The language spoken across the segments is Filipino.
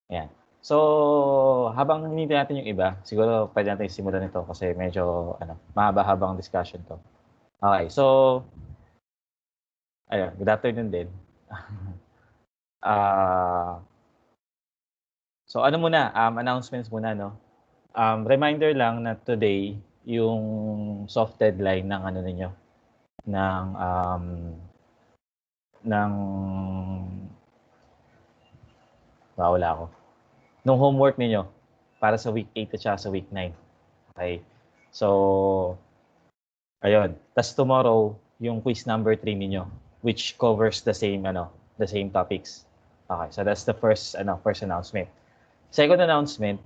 Ayan. So, habang hinihintay natin yung iba, siguro pwede natin simulan ito kasi medyo mahaba-habang discussion 'to. Okey, so ayun, good afternoon din. Ah, so ano muna, announcements muna 'no. Reminder lang na today yung soft deadline ng ano ninyo, ng, ng nawawala ako, nung homework ninyo para sa week 8 at saka sa week 9, okey. So, ayun, ta's tomorrow yung quiz number 3 ninyo, which covers the same topics. Okay, so that's the first announcement. Second announcement,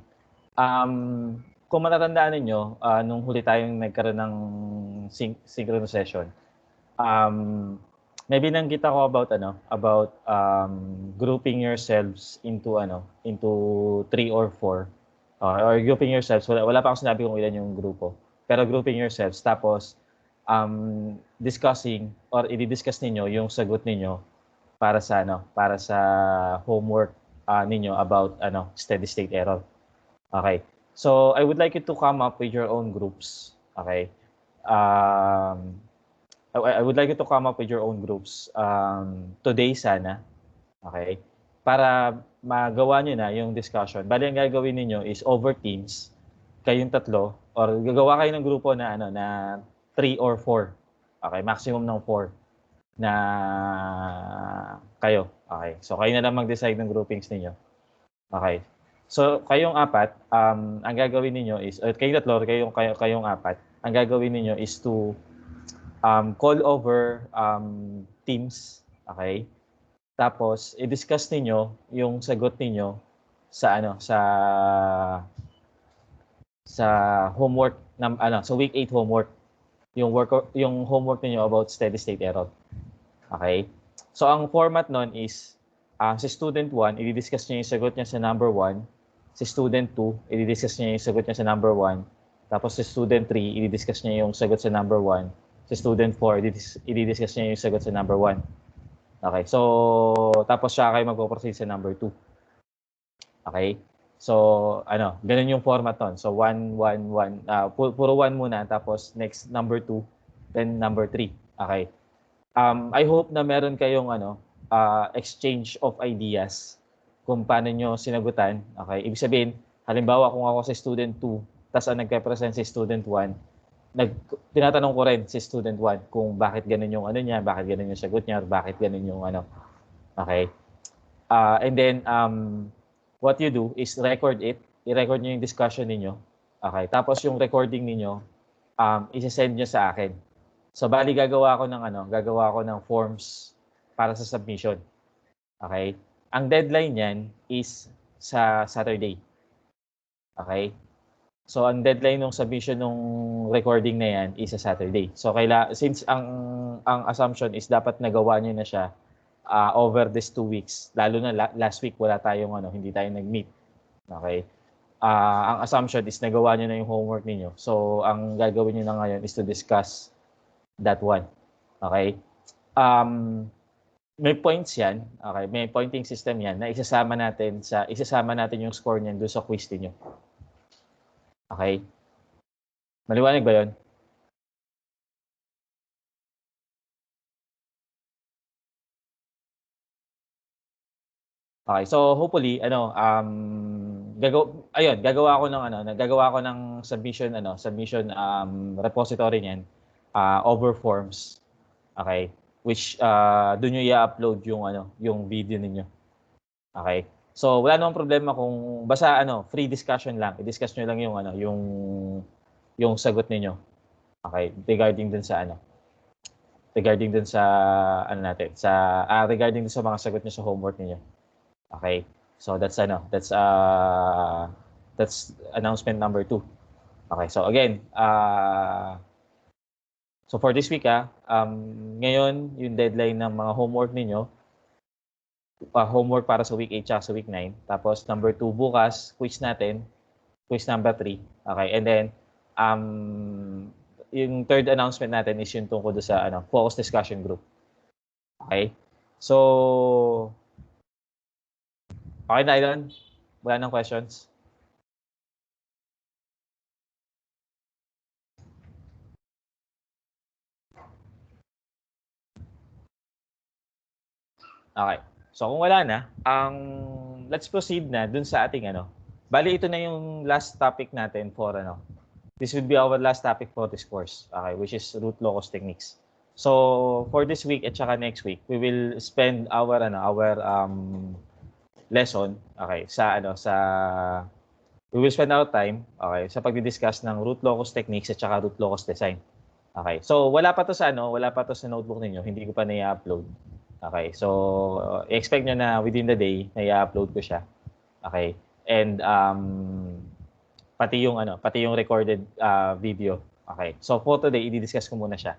kung matatandaan ninyo, nung huli tayong nagkaroon ng synchronous session, um, may binanggit ako about grouping yourselves into 3 or 4, or grouping yourselves, wala pa akong sinabi kung ilan yung grupo. Pero grouping yourselves tapos, discussing or i-di-discuss ninyo yung sagot ninyo para sa homework, ninyo about steady state error. Okay. So, I would like you to come up with your own groups, okay? Um, I would like you to come up with your own groups, today sana, okay? Para magawa niyo na yung discussion. Bale ang gagawin ninyo is over Teams, kayong tatlo or gagawa kayo ng grupo na na 3 or 4, okay? Maximum ng 4 na kayo, okay? So, kayo na lang mag-decide ng groupings ninyo, okay? So, kayong apat, ang gagawin ninyo is kayong tatlo or kayong apat, ang gagawin ninyo is to call over Teams, okay? Tapos i-discuss ninyo yung sagot ninyo sa homework sa week 8 homework. Yung homework ninyo about steady state error. Okay? So ang format nun is si student 1, i-discuss niya yung sagot niya sa number 1. Si student 2, i-discuss niya yung sagot niya sa number 1. Tapos si student 3, i-discuss niya yung sagot sa number 1. Si student 4, i-discuss niya yung sagot sa number 1. Okay, so tapos siya kayo magpo-proceed sa number 2. Okay? So, ganun yung format nun. So, 1, 1, 1, puro 1 muna, tapos next number 2, then number 3. Okay? I hope na meron kayong exchange of ideas kung paano nyo sinagutan. Okay? Ibig sabihin, halimbawa kung ako si student 2, tas ang nagpe-present si student 1, tinatanong ko rin si student 1 kung bakit ganun yung niya, bakit ganun yung sagot niya, or bakit ganun yung Okay? And then, what you do is record it. I-record nyo yung discussion ninyo. Okay? Tapos yung recording ninyo, isi-send nyo sa akin. So, bali gagawa ko ng forms para sa submission. Okay? Ang deadline niyan is sa Saturday. Okay? So, ang deadline ng submission ng recording na yan is sa Saturday. So, since ang assumption is dapat nagawa niyo na siya over these 2 weeks, lalo na last week wala tayong hindi tayo nag-meet. Okay? Ang assumption is nagawa niyo na yung homework niyo. So, ang gagawin niyo na ngayon is to discuss that one. Okay? May points yan. Okay? May pointing system yan na isasama natin yung score niyan doon sa quiz niyo. Okay? Maliwanag ba 'yon? Okay, so hopefully gagawa ako ng submission repository niyan over forms. Okay? Which doon niyo i-upload yung video ninyo. Okay? So wala namang problema kung basta free discussion lang. I-discuss niyo lang yung sagot ninyo. Okay? Regarding dun sa regarding dun sa mga sagot niyo sa homework niyo. Okay? So that's announcement number 2. Okay, so again, so for this week ngayon yung deadline ng mga homework ninyo, homework para sa week 8 at sa week 9. Tapos number 2 bukas, quiz number 3. Okay, and then yung third announcement natin is yung tungkol sa focus discussion group. Okay? So, okay na yun? Wala nang questions? Okay. So kung wala na, let's proceed na dun sa ating ano. Bali ito na yung last topic natin for ano. This would be our last topic for this course, okay, which is root locus techniques. So for this week at saka next week, we will spend our lesson, okay, we will spend our time, okay, sa pagdi-discuss ng root locus techniques at saka root locus design. Okay. So wala pa to sa notebook ninyo, hindi ko pa na-upload. Okay. So expect nyo na within the day na-upload ko siya. Okay. And pati yung recorded video. Okay. So for today, i-discuss ko muna siya.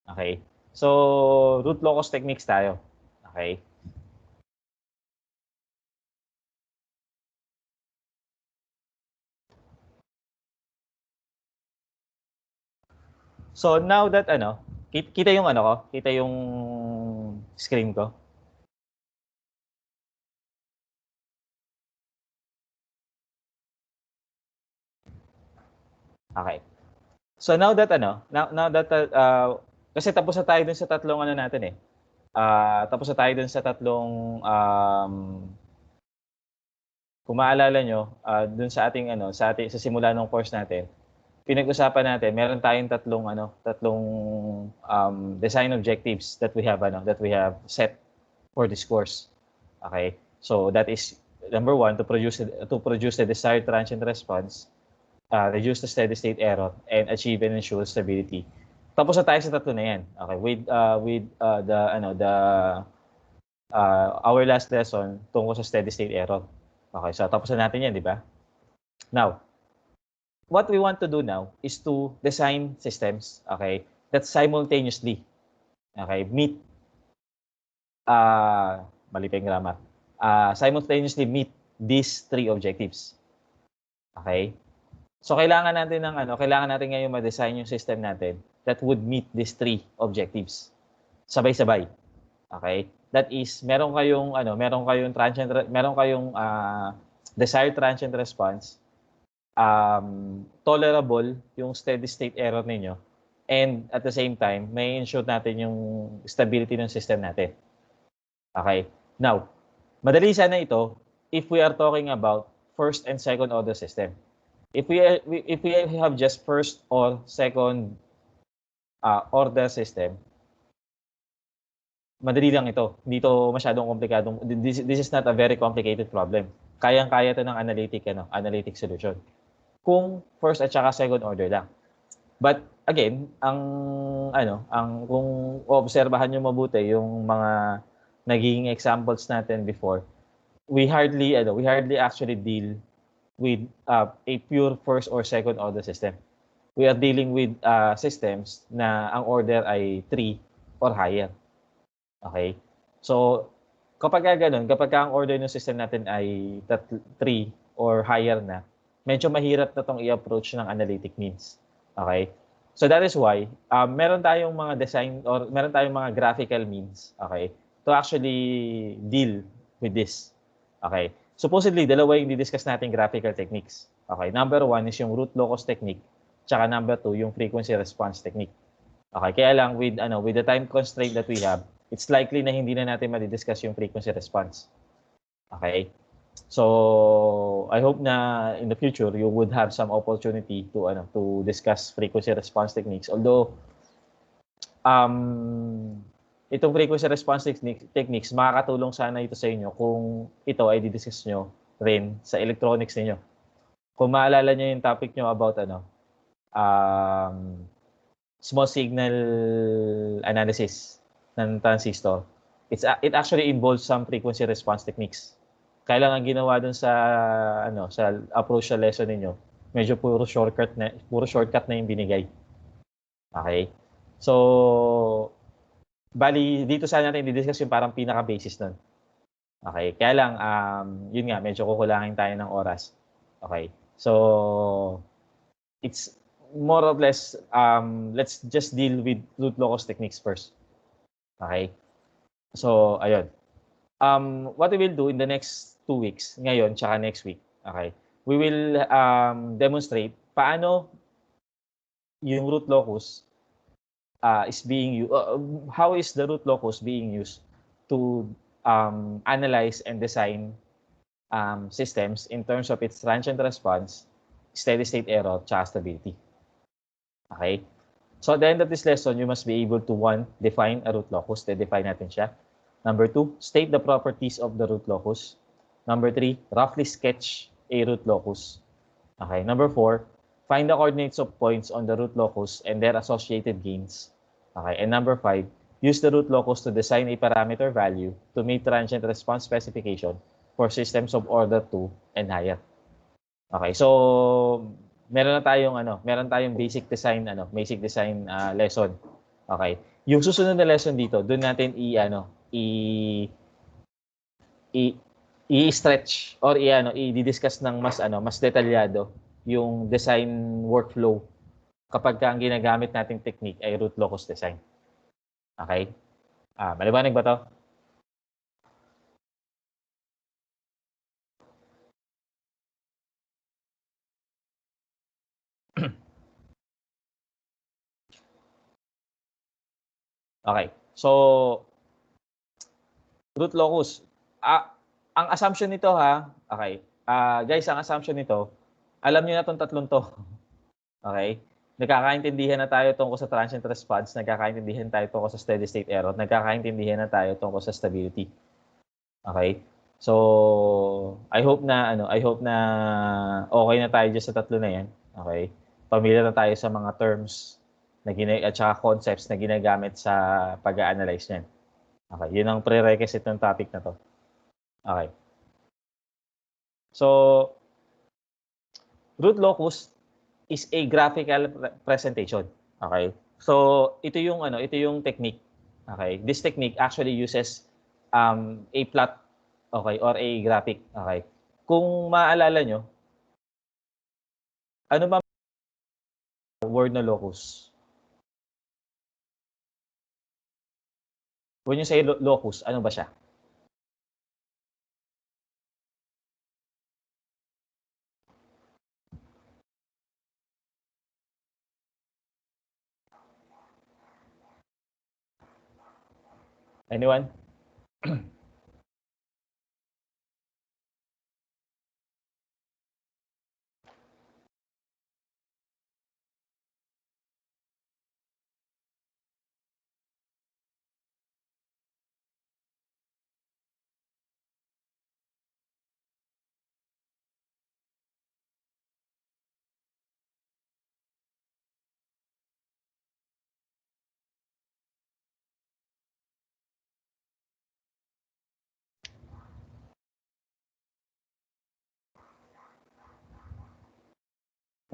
Okay. So root locus techniques tayo. Okay. So now that kita yung kita yung screen ko. Okay. So now that kasi tapos na tayo dun sa tatlong natin eh. Tapos na tayo dun sa tatlong kung maalala nyo, dun sa ating sa simula ng course natin, pinag-usapan natin, meron tayong tatlong design objectives that we have set for this course. Okay? So that is number 1, to produce the desired transient response, reduce the steady state error, and achieve and ensure stability. Tapos na tayo sa tatlo na yan. Okay, with our last lesson tungkol sa steady state error. Okay, so tapos na natin yan, di ba? Now, what we want to do now is to design systems, okay, that simultaneously, okay, mali pa yung grammar, simultaneously meet these three objectives. Okay? So kailangan natin ngayon ma-design yung system natin that would meet these three objectives. Sabay-sabay. Okay? That is, meron kayong desired transient response, tolerable yung steady state error ninyo, and at the same time, may ensure natin yung stability ng system natin. Okay? Now, madali sana ito if we are talking about first and second order system. If we have just first or second order system, madali lang ito. Hindi to masyadong komplikadong. This is not a very complicated problem. Kayang-kaya to ng analytic solution. Kung first at saka second order lang. But again, kung obserbahan niyo mabuti yung mga naging examples natin before, we hardly actually deal with a pure first or second order system. We are dealing with systems na ang order ay 3 or higher. Okay? So, kapag ang order ng system natin ay 3 or higher na, medyo mahirap na tong i-approach ng analytic means. Okay? So that is why meron tayong mga design or meron tayong mga graphical means, okay, to actually deal with this. Okay? Supposedly, dalawa yung di-discuss natin graphical techniques. Okay? Number 1 is yung root locus technique, tsaka number 2 yung frequency response technique. Okay? Kaya lang with the time constraint that we have, it's likely na hindi na natin ma-discuss yung frequency response. Okay? So, I hope na in the future you would have some opportunity to discuss frequency response techniques. Although itong frequency response techniques makakatulong sana ito sa inyo kung ito ay di-discuss nyo rin sa electronics niyo. Kung maalala niyo yung topic nyo about small signal analysis ng transistor, it actually involves some frequency response techniques. Kaya lang ang ginawa dun sa approach sa lesson niyo, medyo puro shortcut na yung binigay. Okay? So, bali dito sana natin i-discuss yung parang pinaka-basis nun. Okay? Kaya lang yun nga, medyo kukulangin tayo ng oras. Okay? So, it's more or less let's just deal with root locus techniques first. Okay? So, ayun. what we will do in the next 2 weeks, ngayon tsaka next week, okay, we will demonstrate paano yung root locus is being used, how is the root locus being used to analyze and design systems in terms of its transient response, steady state error, tsaka stability. Okay? So at the end of this lesson, you must be able to, 1, define a root locus. Define natin siya. Number 2, state the properties of the root locus. Number 3, roughly sketch a root locus. Okay. Number 4, find the coordinates of points on the root locus and their associated gains. Okay. And number 5, use the root locus to design a parameter value to meet transient response specification for systems of order 2 and higher. Okay. So meron tayong basic design lesson. Okay. Yung susunod na lesson dito, doon natin i-stretch or i-discuss ng mas detalyado yung design workflow kapag ang ginagamit nating technique ay root locus design. Okay? Maliwanag ba to? Okay. So, root locus. Ang assumption nito okay. Guys, ang assumption nito, alam niyo na tong tatlong to. Okay? Nagkakaintindihan na tayo tungkol sa transient response, nagkakaintindihan tayo tungkol sa steady state error, nagkakaintindihan na tayo tungkol sa stability. Okay? So, I hope na okay na tayo dyan sa tatlo na yan. Okay? Pamilyar na tayo sa mga terms at saka concepts na ginagamit sa pag-a-analyze niyan. Okay, yun ang prerequisite ng topic na to. Okay. So, root locus is a graphical presentation. Okay? So, ito yung technique. Okay? This technique actually uses a plot, okay, or a graphic. Okay? Kung maalala nyo, ano ba word na locus? When you say locus, ano ba siya? Anyone?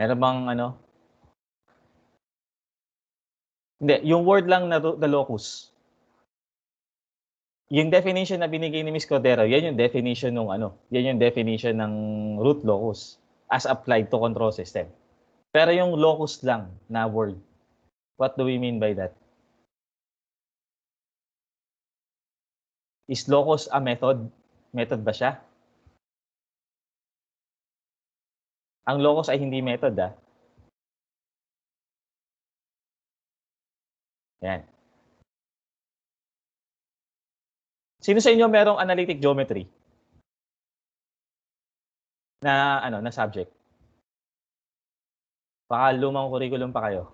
Meron bang Hindi, yung word lang na the locus. Yung definition na binigay ni Ms. Cordero, yan yung definition ng root locus as applied to control system. Pero yung locus lang na word, what do we mean by that? Is locus a method? Method ba siya? Ang locus ay hindi method Yan. Sino sa inyo merong analytic geometry na na subject? Baka lumang curriculum pa kayo.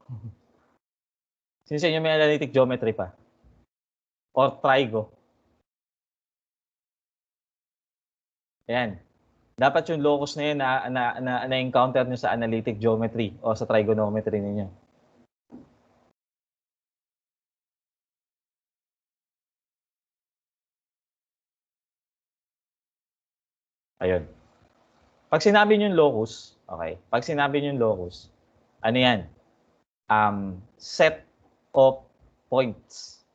Sino sa inyo may analytic geometry pa? Or trigo? Ayan. Dapat yung locus na yun na-encounter nyo sa analytic geometry o sa trigonometry ninyo. Ayun. Pag sinabi nyo locus, okay, pag sinabi nyo locus, ano yan? Set of points.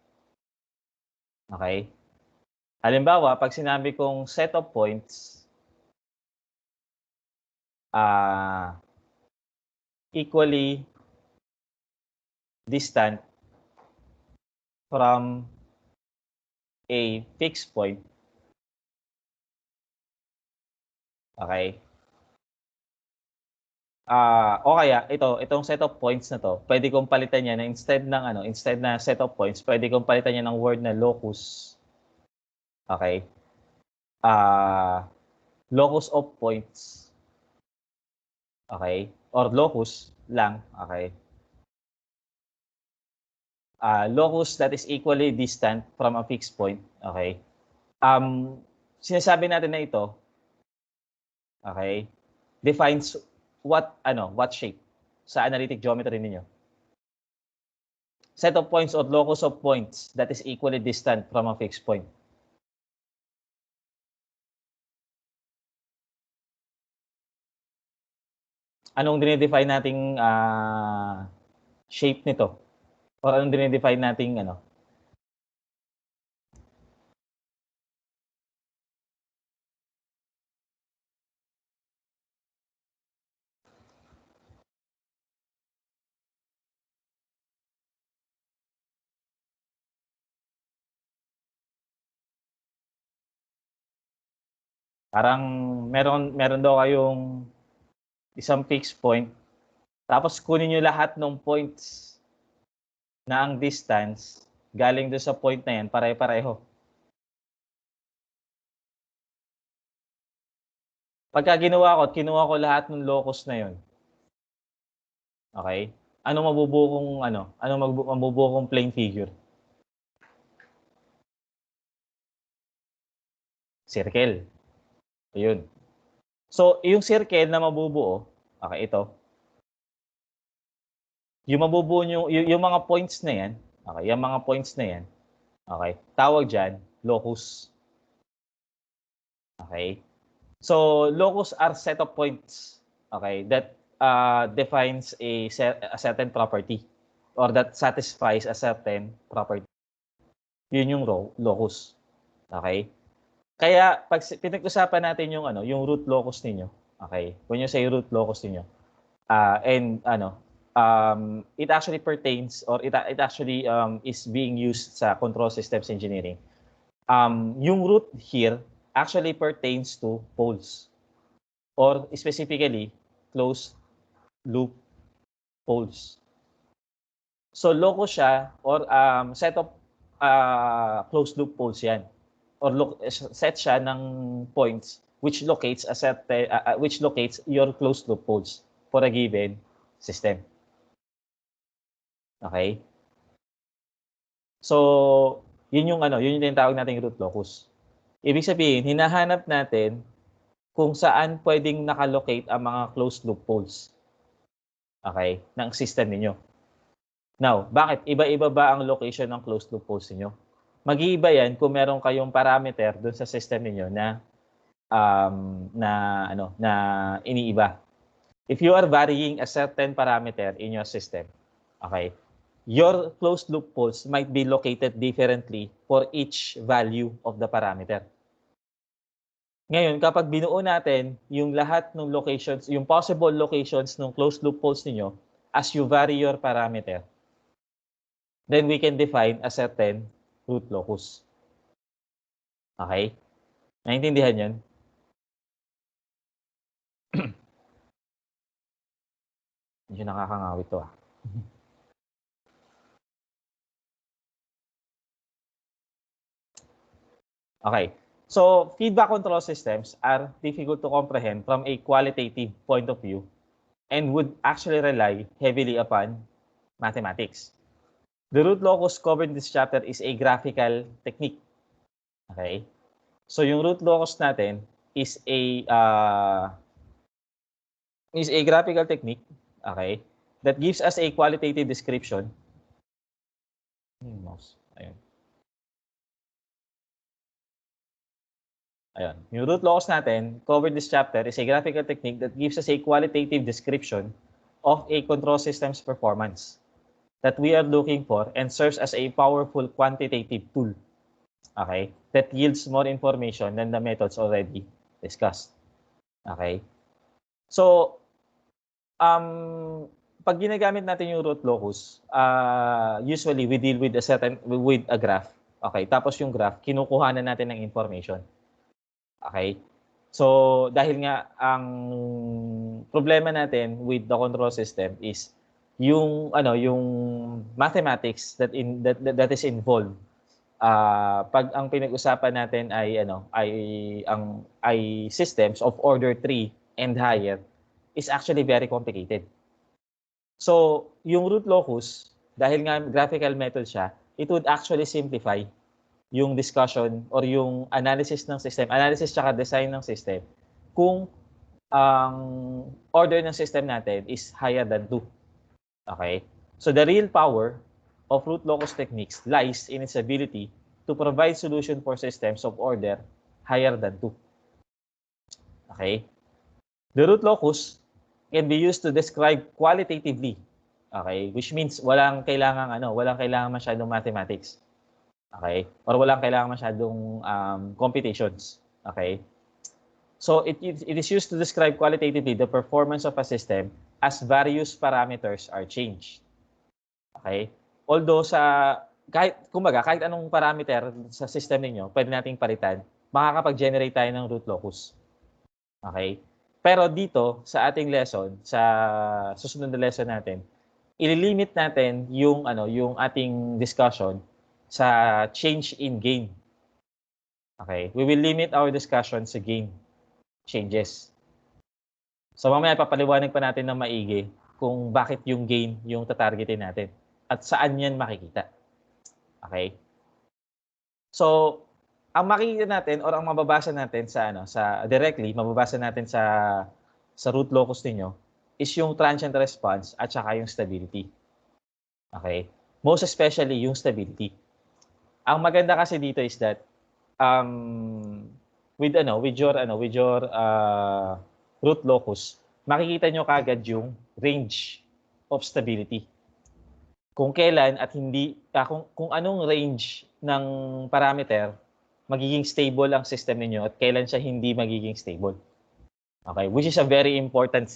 Okay? Halimbawa, pag sinabi kong set of points, equally distant from a fixed point, Okay? O kaya itong set of points na 'to, pwede kong palitan niya na instead na set of points, pwede kong palitan niya ng word na locus. Okay? Locus of points. Okay? Or locus lang, okay? Locus that is equally distant from a fixed point, okay? Sinasabi natin na ito, okay, defines what shape sa analytic geometry ninyo. Set of points or locus of points that is equally distant from a fixed point. Anong dinedefine nating shape nito? Or anong dinedefine nating parang meron daw kayong isang fixed point, tapos kunin niyo lahat ng points na ang distance galing doon sa point na yan, pare-pareho. Pagka kinuha ko lahat ng locus na yon. Okay? Ano mabubuo kong plane figure? Circle. Ayun. So, yung circle na mabubuo, okay, ito. Yung mabubuo nyo, yung mga points na yan, okay, yung mga points na yan, okay, tawag dyan, locus. Okay? So, locus are set of points, okay, that defines a certain property or that satisfies a certain property. Yun yung locus. Okay? Kaya pag pinag-usapan natin yung root locus ninyo, okay? When you say root locus ninyo, it actually pertains or it actually is being used sa control systems engineering. Yung root here actually pertains to poles or specifically closed loop poles. So locus siya or set of closed loop poles yan. Or set siya ng points which locates your closed loop poles for a given system. Okay? So, yun yung tinatawag nating root locus. Ibig sabihin, hinahanap natin kung saan pwedeng nakalocate ang mga closed loop poles. Okay? Ng system niyo. Now, bakit iba-iba ba ang location ng closed loop poles niyo? Mag-iiba yan kung meron kayong parameter doon sa system niyo na iniiba. If you are varying a certain parameter in your system, okay, your closed loop poles might be located differently for each value of the parameter. Ngayon, kapag binuo natin yung lahat ng locations, yung possible locations ng closed loop poles niyo as you vary your parameter, then we can define a certain root locus. Okay? Naintindihan yun? Medyo nakakangawit to . Okay. So, feedback control systems are difficult to comprehend from a qualitative point of view and would actually rely heavily upon mathematics. The root locus covered in this chapter is a graphical technique. Okay? So, yung root locus natin is a graphical technique, okay, that gives us a qualitative description. Mouse. Ayun. Ayun. Yung root locus natin, covered this chapter, is a graphical technique that gives us a qualitative description of a control system's performance that we are looking for and serves as a powerful quantitative tool, okay, that yields more information than the methods already discussed. Okay? So, pag ginagamit natin yung root locus, usually we deal with a graph. Okay? Tapos yung graph, kinukuha na natin ng information. Okay? So, dahil nga ang problema natin with the control system is yung yung mathematics that is involved. Pag ang pinag-usapan natin ay ay systems of order 3 and higher is actually very complicated. So, yung root locus, dahil nga graphical method siya, it would actually simplify yung discussion or yung analysis ng system, analysis tsaka design ng system kung ang order ng system natin is higher than 2. Okay? So the real power of root locus techniques lies in its ability to provide solution for systems of order higher than 2. Okay? The root locus can be used to describe qualitatively. Okay? Which means walang kailangang masyadong mathematics. Okay? Or walang kailangan masyadong computations. Okay? So it is used to describe qualitatively the performance of a system as various parameters are changed. Okay? Although kahit anong parameter sa system ninyo, pwede nating palitan, makakapag-generate tayo ng root locus. Okay? Pero dito sa ating lesson, sa susunod na lesson natin, ililimit natin yung ating discussion sa change in gain. Okay? We will limit our discussion sa gain changes. So mamaya papaliwanag pa natin ng maigi kung bakit yung gain yung tatargetin natin at saan yan makikita. Okay? So ang makikita natin or ang mababasa natin sa directly, mababasa natin sa root locus niyo is yung transient response at saka yung stability. Okay? Most especially yung stability. Ang maganda kasi dito is that with your root locus, makikita nyo kagad yung range of stability. Kung kailan at hindi kung anong range ng parameter magiging stable ang system niyo at kailan siya hindi magiging stable. Okay, which is a very important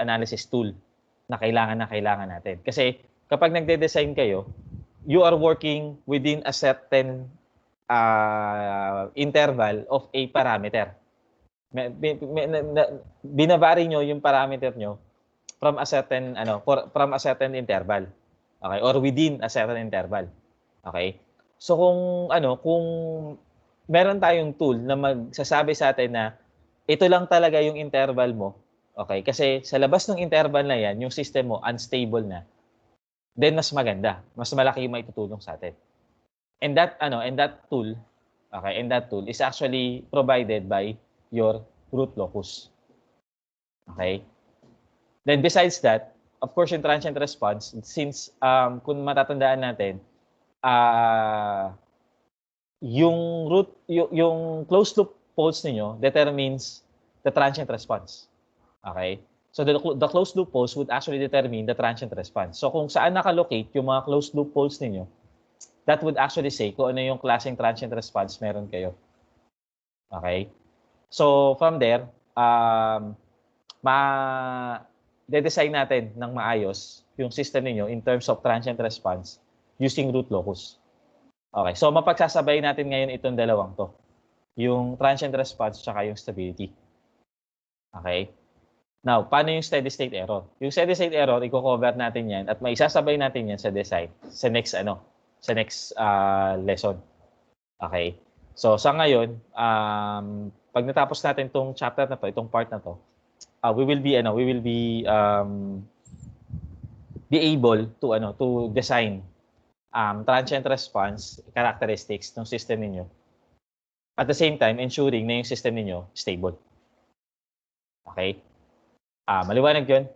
analysis tool na kailangan natin. Kasi kapag nagde-design kayo, you are working within a certain interval of a parameter. Binabari nyo yung parameter nyo from a certain interval. Okay? Or within a certain interval. Okay? So kung meron tayong tool na magsasabi sa atin na ito lang talaga yung interval mo, okay? Kasi sa labas ng interval na yan, yung system mo unstable na, then mas maganda, mas malaki yung maitutulong sa atin. And that tool is actually provided by your root locus. Okay? Then besides that, of course, yung transient response, since kung matatandaan natin, yung closed loop pulse niyo determines the transient response. Okay? So the closed loop pulse would actually determine the transient response. So kung saan nakalocate yung mga closed loop pulse niyo, that would actually say kung ano yung klaseng transient response meron kayo. Okay? So from there, de-design natin ng maayos yung system niyo in terms of transient response using root locus. Okay, so mapagsasabay natin ngayon itong dalawang to. Yung transient response tsaka yung stability. Okay? Now, paano yung steady state error? Yung steady state error, i-cover natin yan at maisasabay natin yan sa design sa next lesson. Okay? So sa ngayon, pag natapos natin tong chapter na to, itong part na to, we will be able to design transient response characteristics ng system niyo. At the same time, ensuring na yung system niyo stable. Okay? Maliwanag 'yun?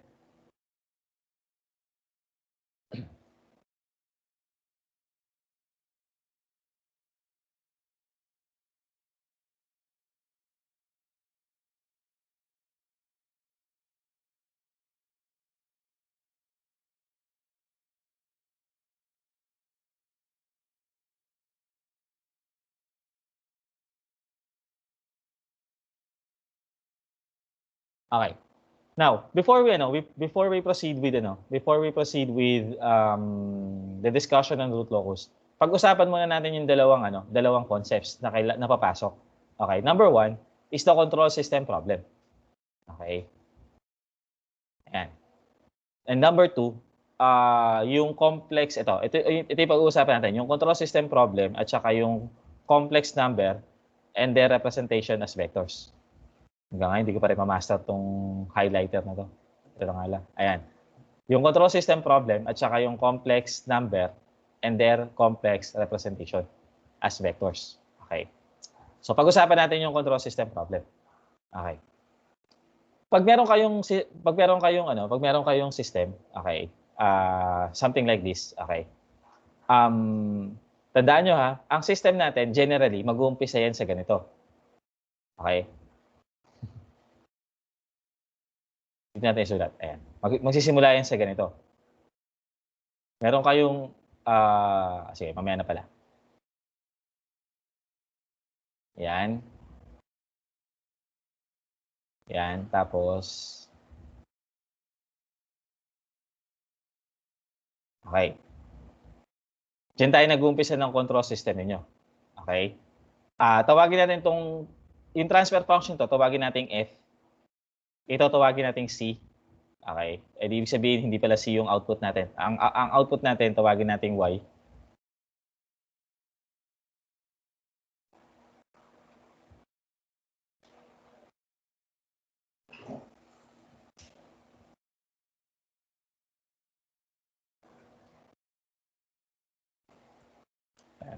Okay. Now, before we proceed with the discussion ng root locus, pag-usapan muna natin yung dalawang concepts na papasok. Okay, number 1 is the control system problem. Okay. Ayan. And number 2, yung complex, ito yung pag-uusapan natin, yung control system problem at saka yung complex number and their representation as vectors. Hanggang ngayon, hindi ko pa rin ma-master tong highlighter na to. Ito nga lang. Ayan. Yung control system problem at saka yung complex number and their complex representation as vectors. Okay. So, pag-usapan natin yung control system problem. Okay. Pag meron kayong system, okay, something like this, okay. Tandaan nyo ha, ang system natin, generally, mag-uumpisa yan sa ganito. Okay? Hindi natin isulat. Ayan. Magsisimula yan sa ganito. Meron kayong, sige, mamaya na pala. Yan. Yan. Tapos, okay. Diyan tayo nag-uumpisa ng control system ninyo. Okay? Tawagin natin yung transfer function to, tawagin natin F. Ito tawagin natin C. Okay? Ibig sabihin, hindi pala C yung output natin. Ang output natin, tawagin natin Y.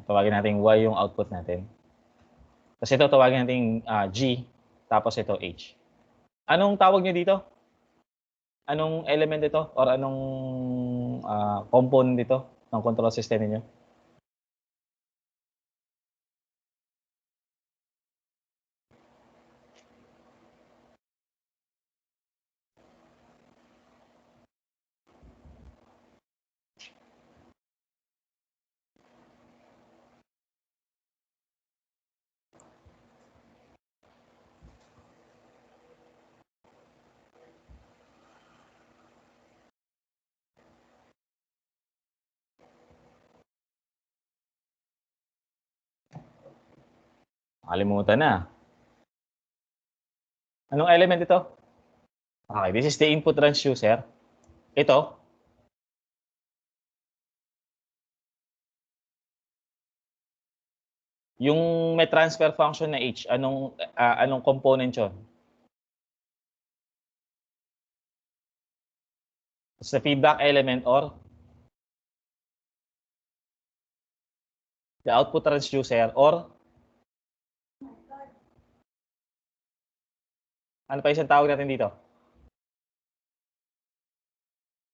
Tawagin natin Y yung output natin. Tapos ito, tawagin natin G. Tapos ito, H. Anong tawag nyo dito? Anong element ito? Or anong component dito ng control system niyo? Nakalimutan na. Anong element ito? Okay, this is the input transducer. Ito. Yung may transfer function na H, anong component yun? Sa feedback element or the output transducer or ano pa isang tawag natin dito?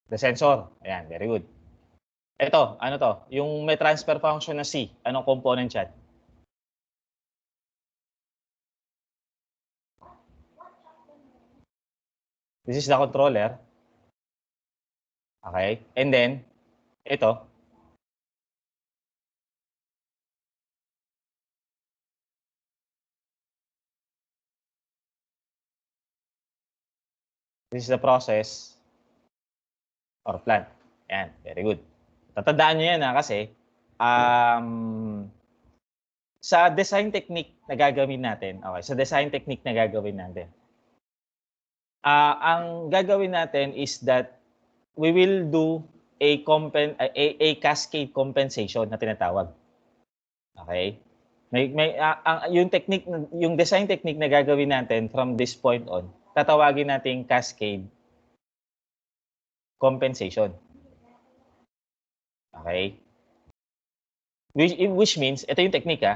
The sensor. Ayan, very good. Ito, ano to? Yung may transfer function na C, anong component yan? This is the controller. Okay? And then, ito. This is the process or plant. Ayan, very good. Tatandaan nyo yan kasi sa design technique na gagawin natin, okay, sa design technique na gagawin natin, ang gagawin natin is that we will do a cascade compensation na tinatawag. Okay? Yung design technique na gagawin natin from this point on, tatawagin nating cascade compensation. Okay? Which means, ito yung technique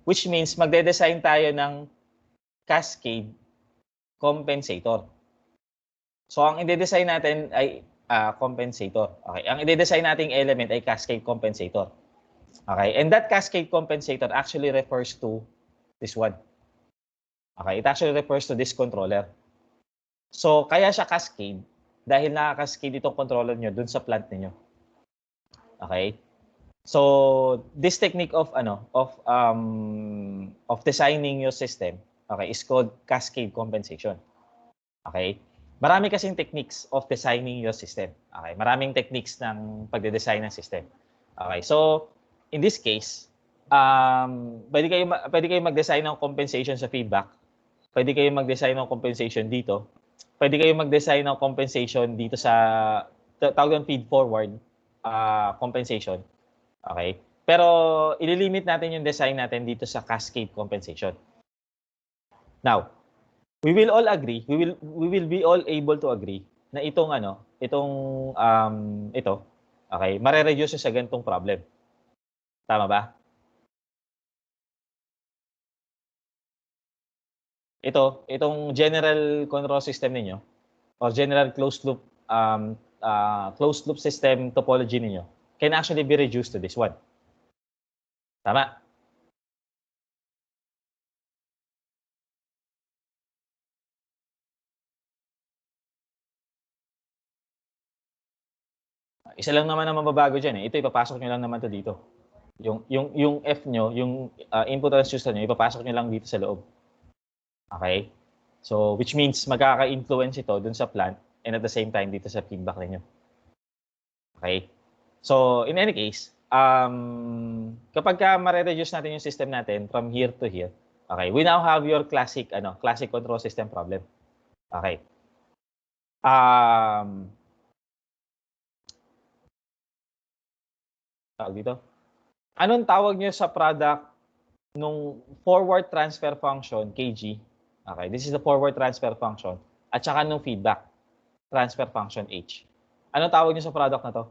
which means magde-design tayo ng cascade compensator. So, ang i-design natin ay compensator. Okay? Ang i-design nating element ay cascade compensator. Okay? And that cascade compensator actually refers to this one. Okay? It actually refers to this controller. So, kaya siya cascade dahil nakaka-cascade itong controller nyo dun sa plant niyo. Okay? So, this technique of designing your system, okay, is called cascade compensation. Okay? Marami kasing techniques of designing your system. Okay? Maraming techniques ng pagde-design ng system. Okay? So, in this case, pwede kayo mag-design ng compensation sa feedback. Pwede kayo mag-design ng compensation dito. Pwede kayo mag-design ng compensation dito sa tawag ng feed forward compensation. Okay? Pero ililimit natin yung design natin dito sa cascade compensation. Now, we will all agree, we will be all able to agree na ito, okay, mare-reduce sa ganitong problem. Tama ba? Itong general control system ninyo or general closed loop system topology ninyo can actually be reduced to this one. Tama? Isa lang naman ang mababago dyan eh. Ito, ipapasok nyo lang naman to dito. Yung F nyo, yung input transistor nyo, ipapasok nyo lang dito sa loob. Okay? So, which means magkaka-influence ito dun sa plant and at the same time dito sa feedback ninyo. Okay? So, in any case, kapag ka mare-reduce natin yung system natin from here to here, okay, we now have your classic control system problem. Okay. Tawag dito. Anong tawag niyo sa product nung forward transfer function, KG? Okay, this is the forward transfer function. At saka nung feedback transfer function, H. Anong tawag niyo sa product na to?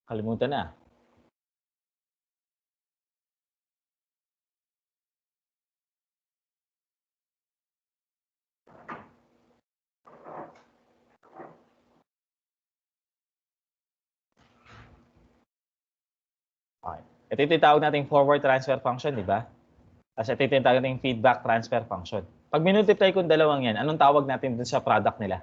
Kalimutan na. Okay. Ito yung tawag nating forward transfer function, di ba? Tapos ito yung tawag nating feedback transfer function. Pag minultiply kung dalawang yan, anong tawag natin dun sa product nila?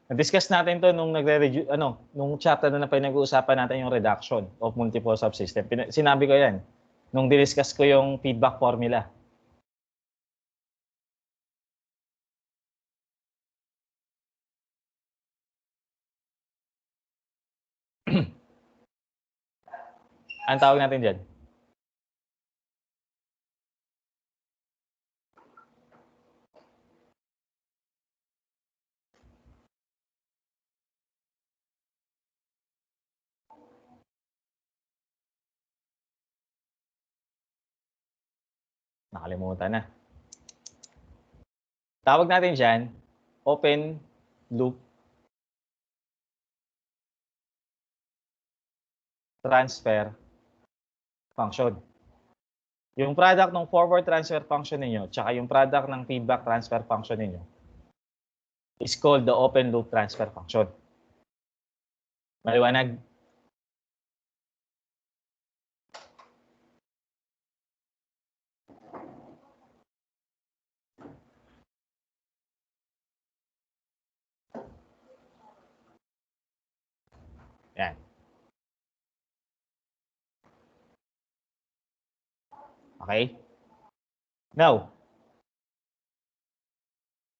Na-discuss natin to nung nung chapter na pinag-uusapan natin yung reduction of multiple subsystem. Sinabi ko yan nung discuss ko yung feedback formula. Ang tawag natin dyan? Nakalimutan na. Tawag natin dyan, open loop transfer function. Yung product ng forward transfer function ninyo, tsaka yung product ng feedback transfer function ninyo, is called the open loop transfer function. Maliwanag? Yan. Okay? Now,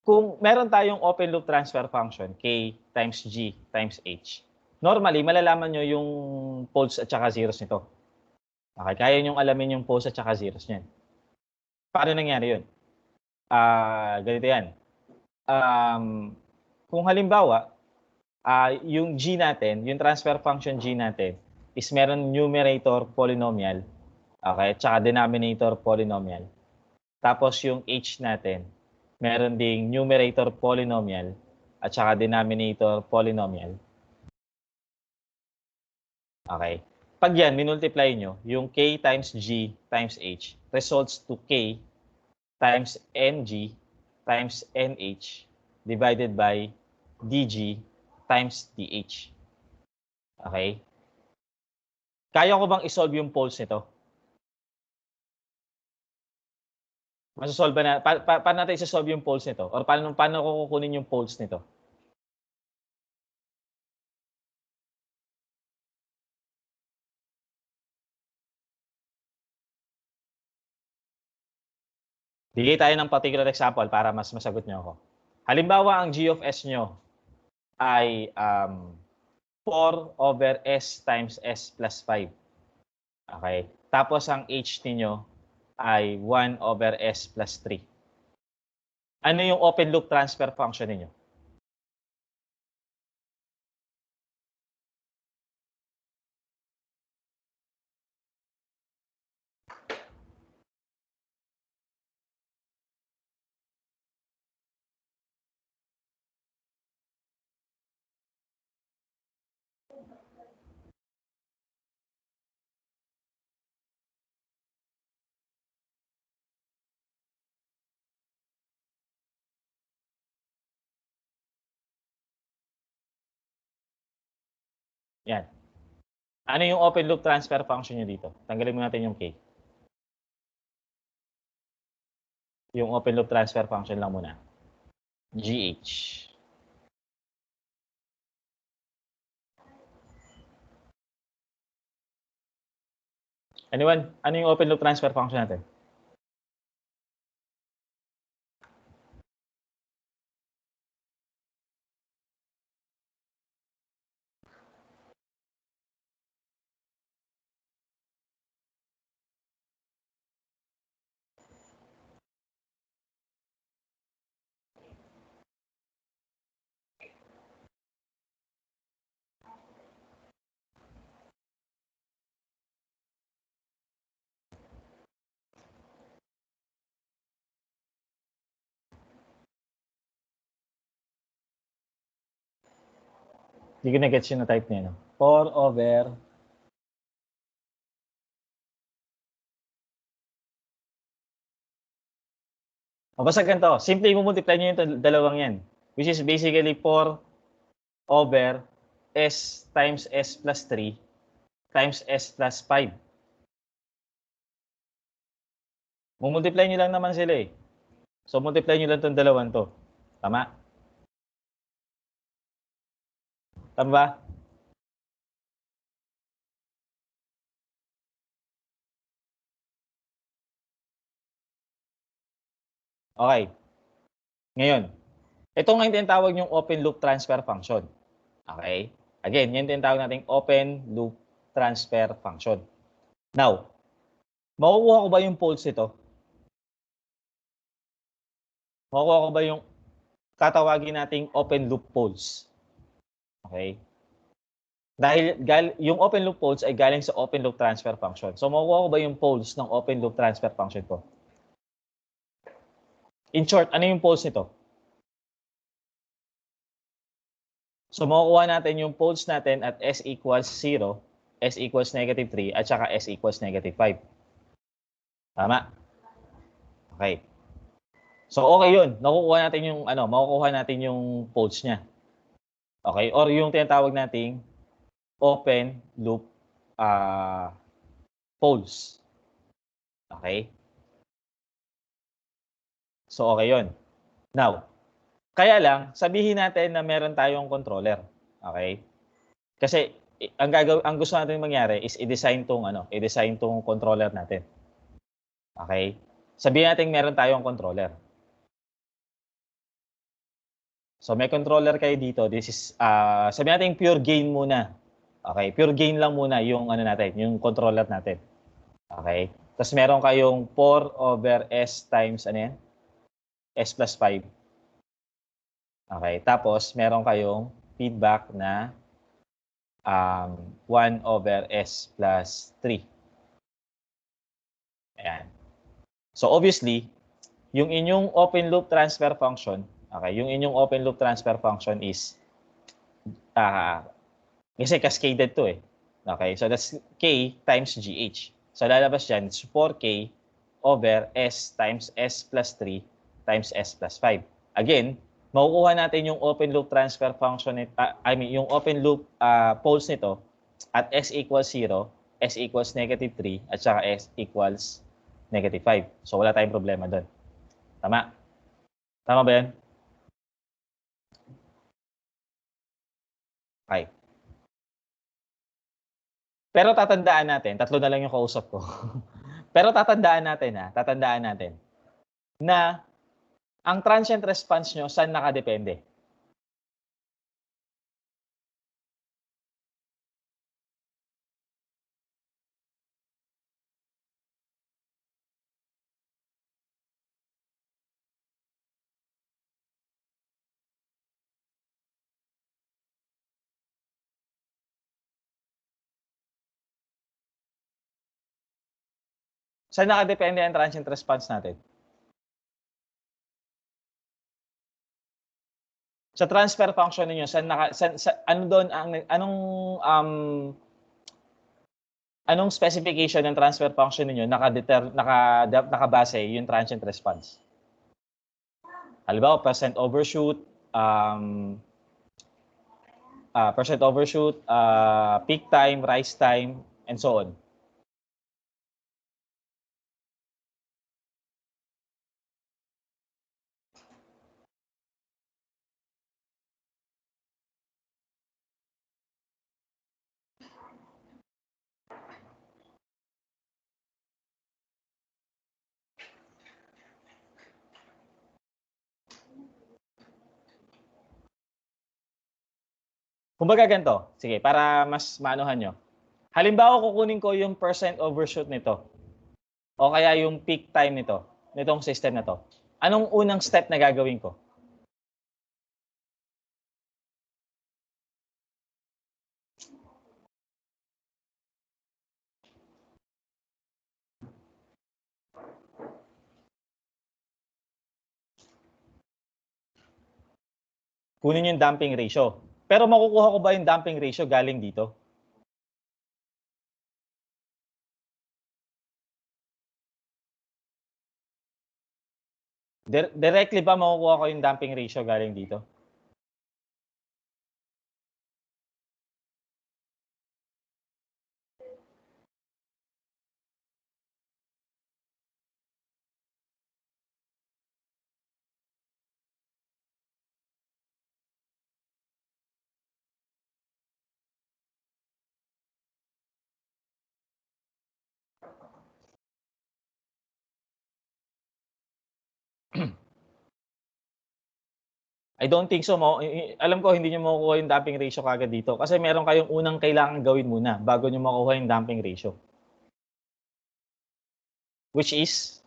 kung meron tayong open loop transfer function, K times G times H, normally, malalaman nyo yung poles at saka zeros nito. Okay, kaya nyo alamin yung poles at saka zeros niyan. Paano nangyari yun? Ganito yan. Kung halimbawa, yung G natin, yung transfer function G natin, is meron numerator polynomial, okay, at saka denominator polynomial. Tapos yung H natin meron ding numerator polynomial at saka denominator polynomial. Okay. Pag yan, minultiply nyo, yung k times g times h results to k times ng times nh divided by dg times dh. Okay? Kaya ko bang isolve yung poles nito? Masosolve na, paano natin isosolve yung poles nito? Or paano ko kukunin yung poles nito? Bigay tayo ng particular example para mas masagot nyo ako. Halimbawa, ang g of s nyo ay 4 over s times s plus 5. Okay? Tapos ang h ninyo ay 1 over s plus 3. Ano yung open loop transfer function ninyo? Yan. Ano yung open loop transfer function nyo dito? Tanggalin mo natin yung k. Yung open loop transfer function lang muna. GH. Anyone? Ano yung open loop transfer function natin? Hindi ko na-gets yung na-type niya. No? 4 over basta ganito. Simple i-multiply nyo yung dalawang yan. Which is basically 4 over s times s plus 3 times s plus 5. Mumultiply nyo lang naman sila eh. So, multiply nyo lang itong dalawang to. Tama? Tama ba? Okay. Ngayon, ito nga yung tinatawag yung open loop transfer function. Okay? Again, yan tinatawag nating open loop transfer function. Now, makukuha ko ba yung poles nito? Makukuha ko ba yung tatawagin nating open loop poles? Okay? Dahil yung open loop poles ay galing sa open loop transfer function. So, makukuha ko ba yung poles ng open loop transfer function ko? In short, ano yung poles nito? So, makukuha natin yung poles natin at s equals 0, s equals negative 3, at saka s equals negative 5. Tama? Okay. So, okay yun. Nakukuha natin yung, makukuha natin yung poles niya. Okay? Or yung tinatawag nating open loop poles. Okay? So, okay yun. Now, kaya lang, sabihin natin na meron tayong controller. Okay? Kasi, ang gusto natin mangyari is i-design tong controller natin. Okay? Sabihin natin meron tayong controller. So, may controller kayo dito. This is, sabihin natin pure gain muna. Okay? Pure gain lang muna yung, yung controller natin. Okay? Tapos meron kayong 4 over s times, s plus 5. Okay? Tapos, meron kayong feedback na 1 over s plus 3. Ayan. So, obviously, yung inyong open loop transfer function, okay, yung inyong open loop transfer function is, kasi cascaded to eh. Okay, so that's K times GH. So lalabas dyan, it's 4K over S times S plus 3 times S plus 5. Again, makukuha natin yung open loop transfer function, yung open loop poles nito at S equals 0, S equals negative 3, at saka S equals negative 5. So wala tayong problema doon. Tama? Tama ba yan? Okay. Pero tatandaan natin, tatlo na lang yung kausap ko. Pero tatandaan natin na ang transient response nyo saan nakadepende? Saan nakadepende ang transient response natin? Sa transfer function niyo, ano doon anong specification ng transfer function niyo nakabase yung transient response? Halimbawa, percent overshoot, peak time, rise time, and so on. Kumbaga ganito, sige, para mas maanuhan nyo. Halimbawa, kukunin ko yung percent overshoot nito o kaya yung peak time nitong system na to. Anong unang step na gagawin ko? Kunin yung damping ratio. Pero makukuha ko ba yung damping ratio galing dito? Directly ba makukuha ko yung damping ratio galing dito? I don't think so. Alam ko hindi nyo makukuha yung damping ratio kagad dito kasi meron kayong unang kailangan gawin muna bago nyo makukuha yung damping ratio. Which is?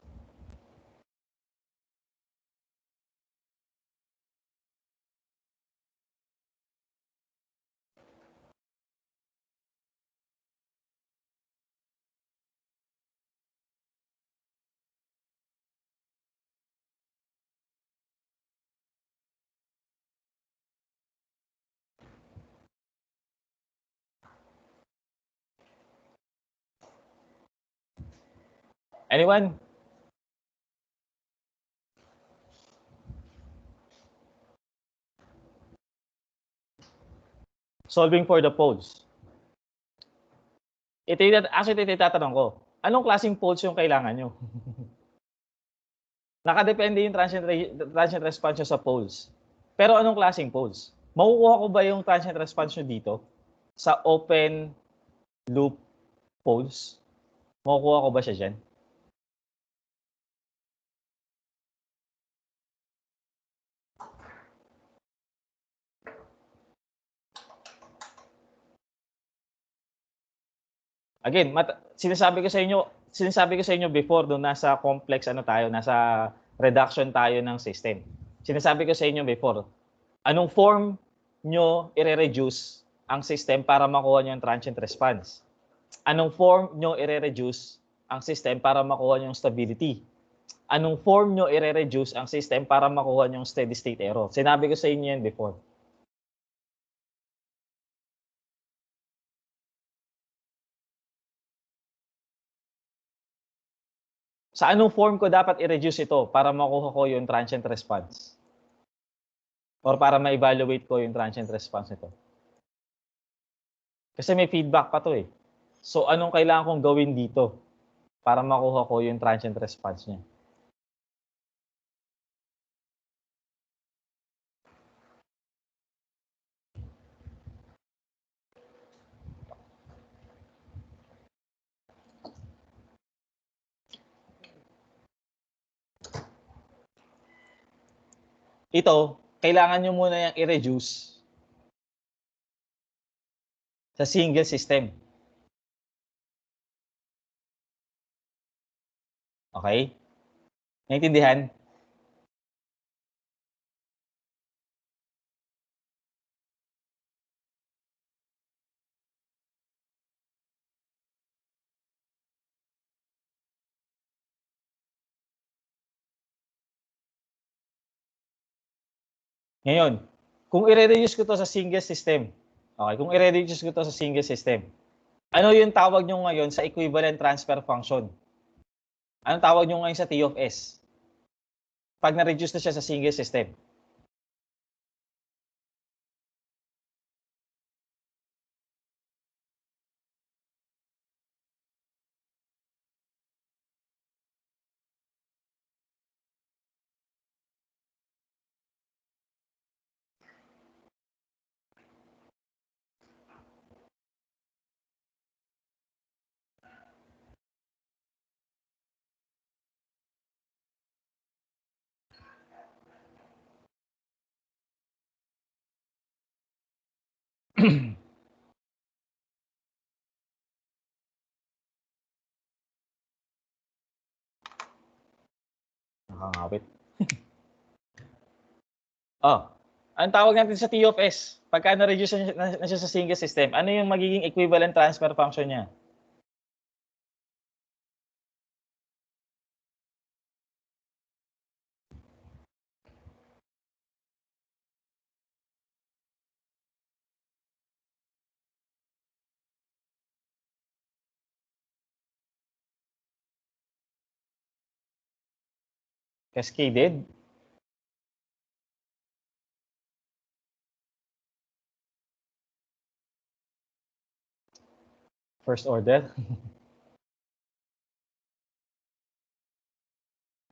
Anyone? Solving for the poles. Actually, itatanong ko, anong klaseng poles yung kailangan nyo? Nakadepende yung transient response nyo sa poles. Pero anong klaseng poles? Makukuha ko ba yung transient response nyo dito sa open loop poles? Makukuha ko ba siya dyan? Again, sinasabi ko sa inyo before doon nasa complex nasa reduction tayo ng system. Sinasabi ko sa inyo before, anong form nyo i-reduce ang system para makuha nyo yung transient response? Anong form nyo i-reduce ang system para makuha nyo yung stability? anong form nyo i-reduce ang system para makuha yung steady state error. Sinabi ko sa inyo yan before. Sa anong form ko dapat i-reduce ito para makuha ko yung transient response? Or para ma-evaluate ko yung transient response nito? Kasi may feedback pa to eh. So, anong kailangan kong gawin dito para makuha ko yung transient response niya? Ito, kailangan nyo muna yung i-reduce sa single system. Okay? Naintindihan? Ngayon, kung i-reduce ko to sa single system, okay, kung i-reduce ko to sa single system, ano yung tawag nyo ngayon sa equivalent transfer function? Anong tawag nyo ngayon sa T of S? Pag na-reduce na siya sa single system. Nakangawit. Ang tawag natin sa T of S, pagka na-reduce na siya sa single system, ano yung magiging equivalent transfer function niya? Cascaded? First order?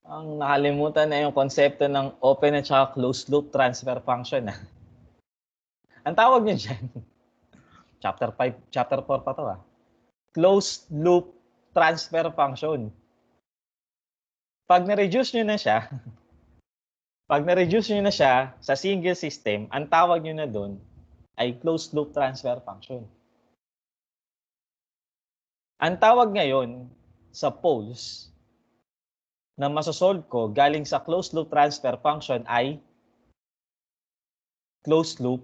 Ang nakalimutan na yung konsepto ng open at saka closed loop transfer function. Ang tawag niyo dyan, chapter 5, chapter 4 pa to closed loop transfer function. Pag na-reduce nyo na siya, sa single system, ang tawag nyo na doon ay closed loop transfer function. Ang tawag ngayon sa poles na masosolve ko galing sa closed loop transfer function ay closed loop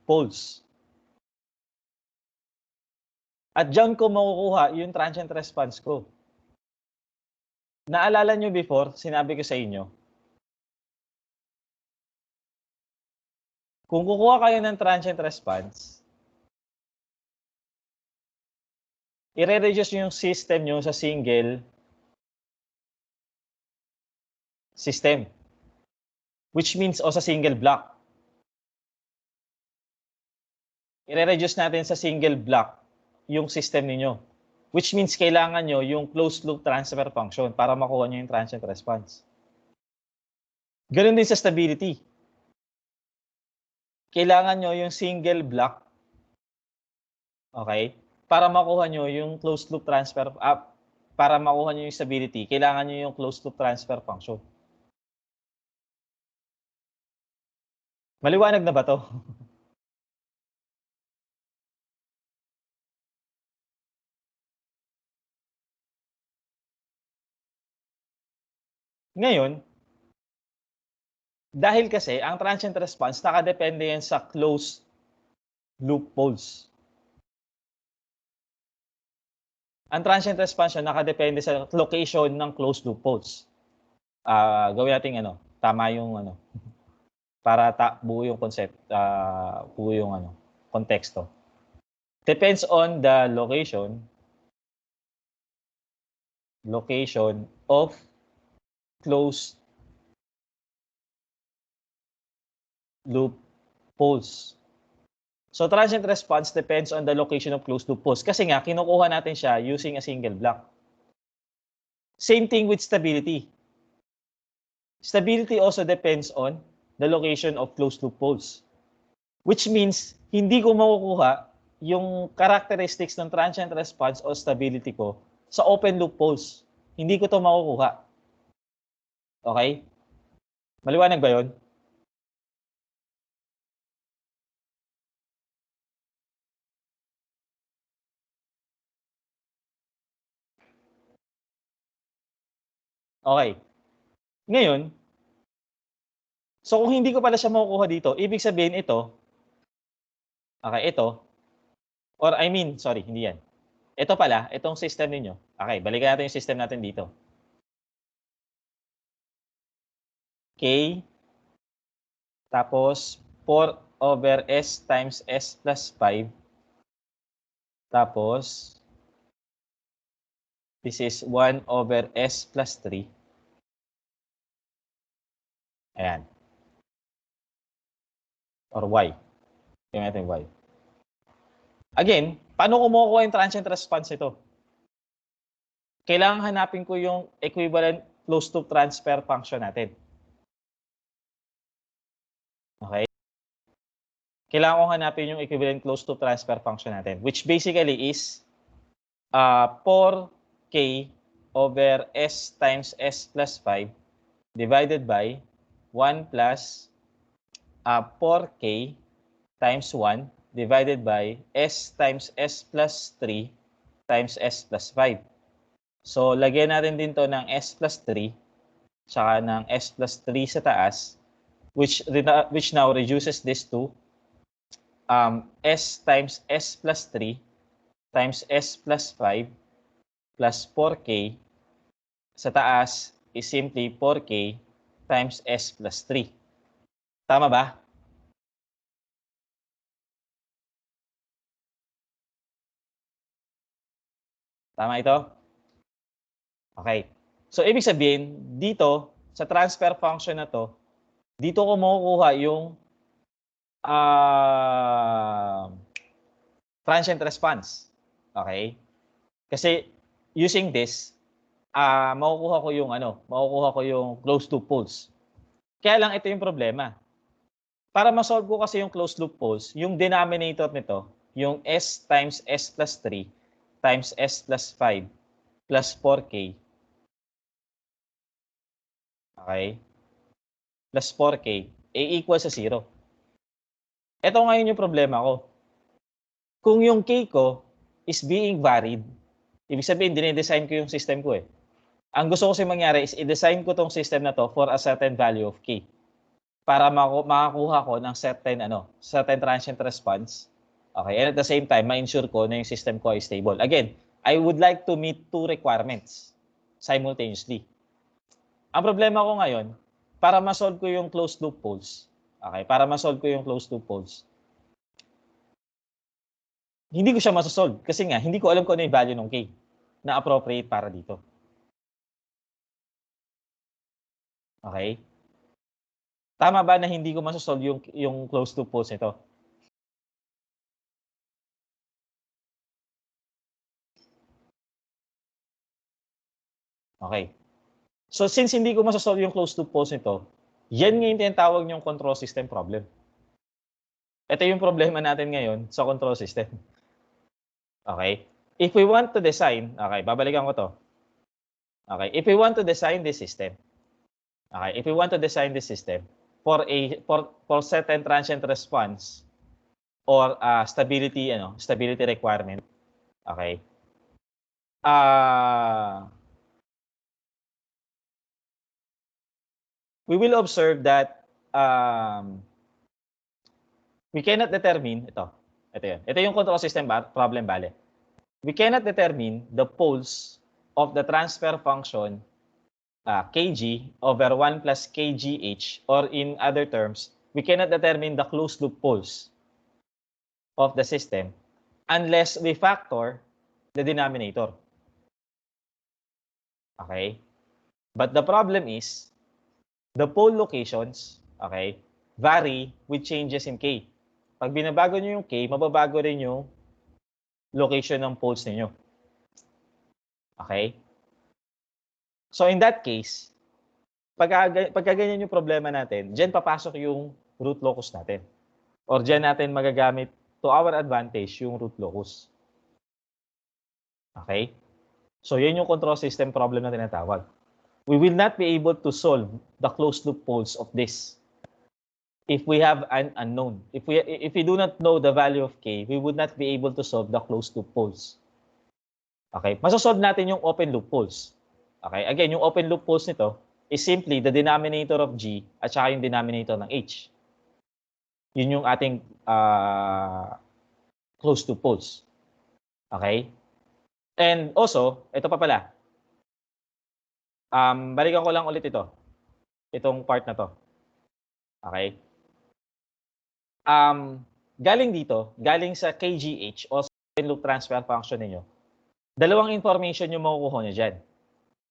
poles. At dyan ko makukuha yung transient response ko. Naalala nyo before, sinabi ko sa inyo, kung kukuha kayo ng transient response, i-reduce yung system nyo sa single system. Which means, o sa single block. I-reduce natin sa single block yung system niyo. Which means, kailangan nyo yung closed loop transfer function para makuha nyo yung transient response. Ganun din sa stability. Kailangan nyo yung single block, okay, para makuha nyo yung closed loop transfer, para makuha nyo yung stability, kailangan nyo yung closed loop transfer function. Maliwanag na ba to? Ngayon, dahil kasi ang transient response nakadepende yan sa closed loop poles. Ang transient response yun, nakadepende sa location ng closed loop pulse. Gawin natin tama yung para buo yung concept, buo yung konteksto. Depends on the location of closed loop pulse. So transient response depends on the location of closed loop pulse. Kasi nga, kinukuha natin siya using a single block. Same thing with stability. Stability also depends on the location of closed loop pulse. Which means, hindi ko makukuha yung characteristics ng transient response o stability ko sa open loop pulse. Hindi ko to makukuha. Okay? Maliwanag ba yun? Okay. Ngayon, so kung hindi ko pala siya makukuha dito, ibig sabihin ito, okay, ito, or I mean, sorry, hindi yan. Ito pala, itong system ninyo. Okay, balikan natin yung system natin dito. K, tapos 4 over S times S plus 5. Tapos, this is 1 over S plus 3. Ayan. Or Y. Tingnan natin Y. Again, paano ko makukuha yung transient response ito? Kailangan hanapin ko yung equivalent closed loop transfer function natin. Okay? Kailangan ko hanapin yung equivalent closed loop transfer function natin, which basically is 4K over S times S plus 5 divided by 1 plus 4K times 1 divided by S times S plus 3 times S plus 5. So, lagyan natin din to ng S plus 3 tsaka ng S plus 3 sa taas, which now reduces this to S times S plus 3 times S plus 5 plus 4K sa taas is simply 4K times S plus 3. Tama ba? Tama ito? Okay. So, ibig sabihin, dito, sa transfer function na to, dito ko makukuha yung transient response. Okay? Kasi, using this, makukuha ko yung closed loop pulse. Kaya lang, ito yung problema. Para ma-solve ko kasi yung closed loop pulse, yung denominator nito, yung S times S plus 3 times S plus 5 plus 4K. Okay? Plus 4K, equal sa 0. Ito ngayon yung problema ko. Kung yung K ko is being varied, ibig sabihin, dinidesign ko yung system ko eh. Ang gusto ko kasi mangyari is i-design ko tong system na to for a certain value of K. Para makakuha ko ng certain transient response. Okay, and at the same time, ma-ensure ko na yung system ko ay stable. Again, I would like to meet two requirements simultaneously. Ang problema ko ngayon, para ma-solve ko yung closed loop pulse, hindi ko siya masosolve kasi nga, hindi ko alam kung ano yung value ng K na appropriate para dito. Okay? Tama ba na hindi ko masosolve yung closed loop pulse ito? Okay. So, since hindi ko masosolve yung closed loop pulse nito, yan nga yung tinatawag yung control system problem. Ito yung problema natin ngayon sa control system. Okay? If we want to design, okay, babalikan ko to. Okay, if we want to design this system, for certain transient response or stability requirement, okay? We will observe that we cannot determine ito. Ito 'yun. Ito yung control system problem bale. we cannot determine the poles of the transfer function kg over 1 plus kgh, or in other terms, we cannot determine the closed loop poles of the system unless we factor the denominator. Okay? But the problem is, the pole locations, okay, vary with changes in k. Pag binabago nyo yung k, mababago rin yung location ng poles ninyo. Okay? So in that case, pagka ganyan yung problema natin, dyan papasok yung root locus natin. Or dyan natin magagamit to our advantage yung root locus. Okay? So yan yung control system problem na tinatawag. We will not be able to solve the closed loop poles of this if we have an unknown. If we do not know the value of k, we would not be able to solve the closed loop poles. Okay? Masosolve natin yung open loop poles. Okay? Again, yung open loop poles nito is simply the denominator of g at saka yung denominator ng h. Yun yung ating closed loop poles. Okay? And also, ito pa pala. Balikan ko lang ulit ito. Itong part na to. Okay? Galing dito, galing sa KGH o open loop transfer function ninyo, dalawang information yung makukuha nyo dyan.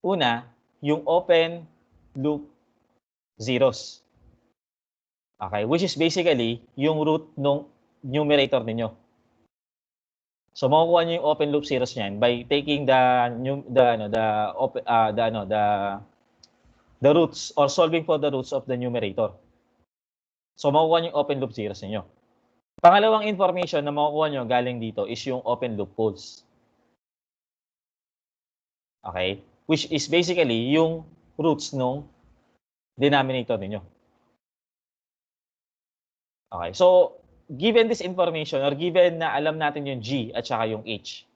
Una, yung open loop zeros. Okay? Which is basically yung root ng numerator ninyo. So makukuha niyo yung open loop zeros niyan by taking the roots or solving for the roots of the numerator. So makukuha niyo yung open loop zeros niyo. Pangalawang information na makukuha niyo galing dito is yung open loop poles. Okay? Which is basically yung roots ng denominator niyo. Okay. So given this information or given na alam natin yung G at saka yung H,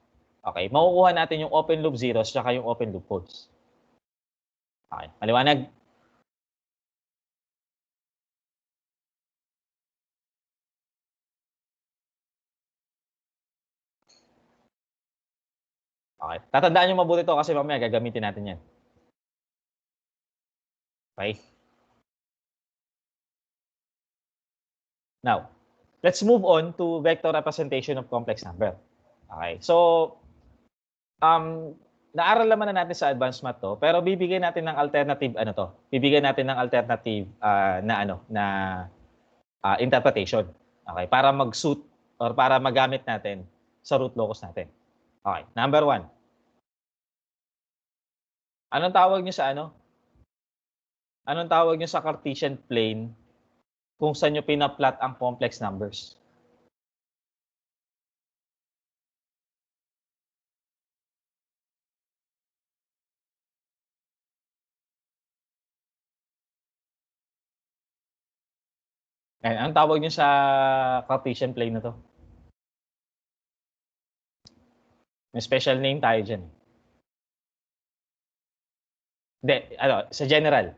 okay, makukuha natin yung open loop zeros at saka yung open loop poles. Okay, maliwanag? Okay, tatandaan nyo mabuti ito kasi mamaya gagamitin natin yan. Okay? Now, let's move on to vector representation of complex number. Okay. So, naaral naman na natin sa advanced math to, pero bibigyan natin ng alternative Bibigyan natin ng alternative interpretation. Okay, para mag-suit or para magamit natin sa root locus natin. Okay, number 1. Anong tawag niyo sa Anong tawag niyo sa Cartesian plane kung saan nyo pinaplot ang complex numbers? Anong tawag nyo sa Cartesian plane na to? May special name tayo dyan. Hindi, sa general.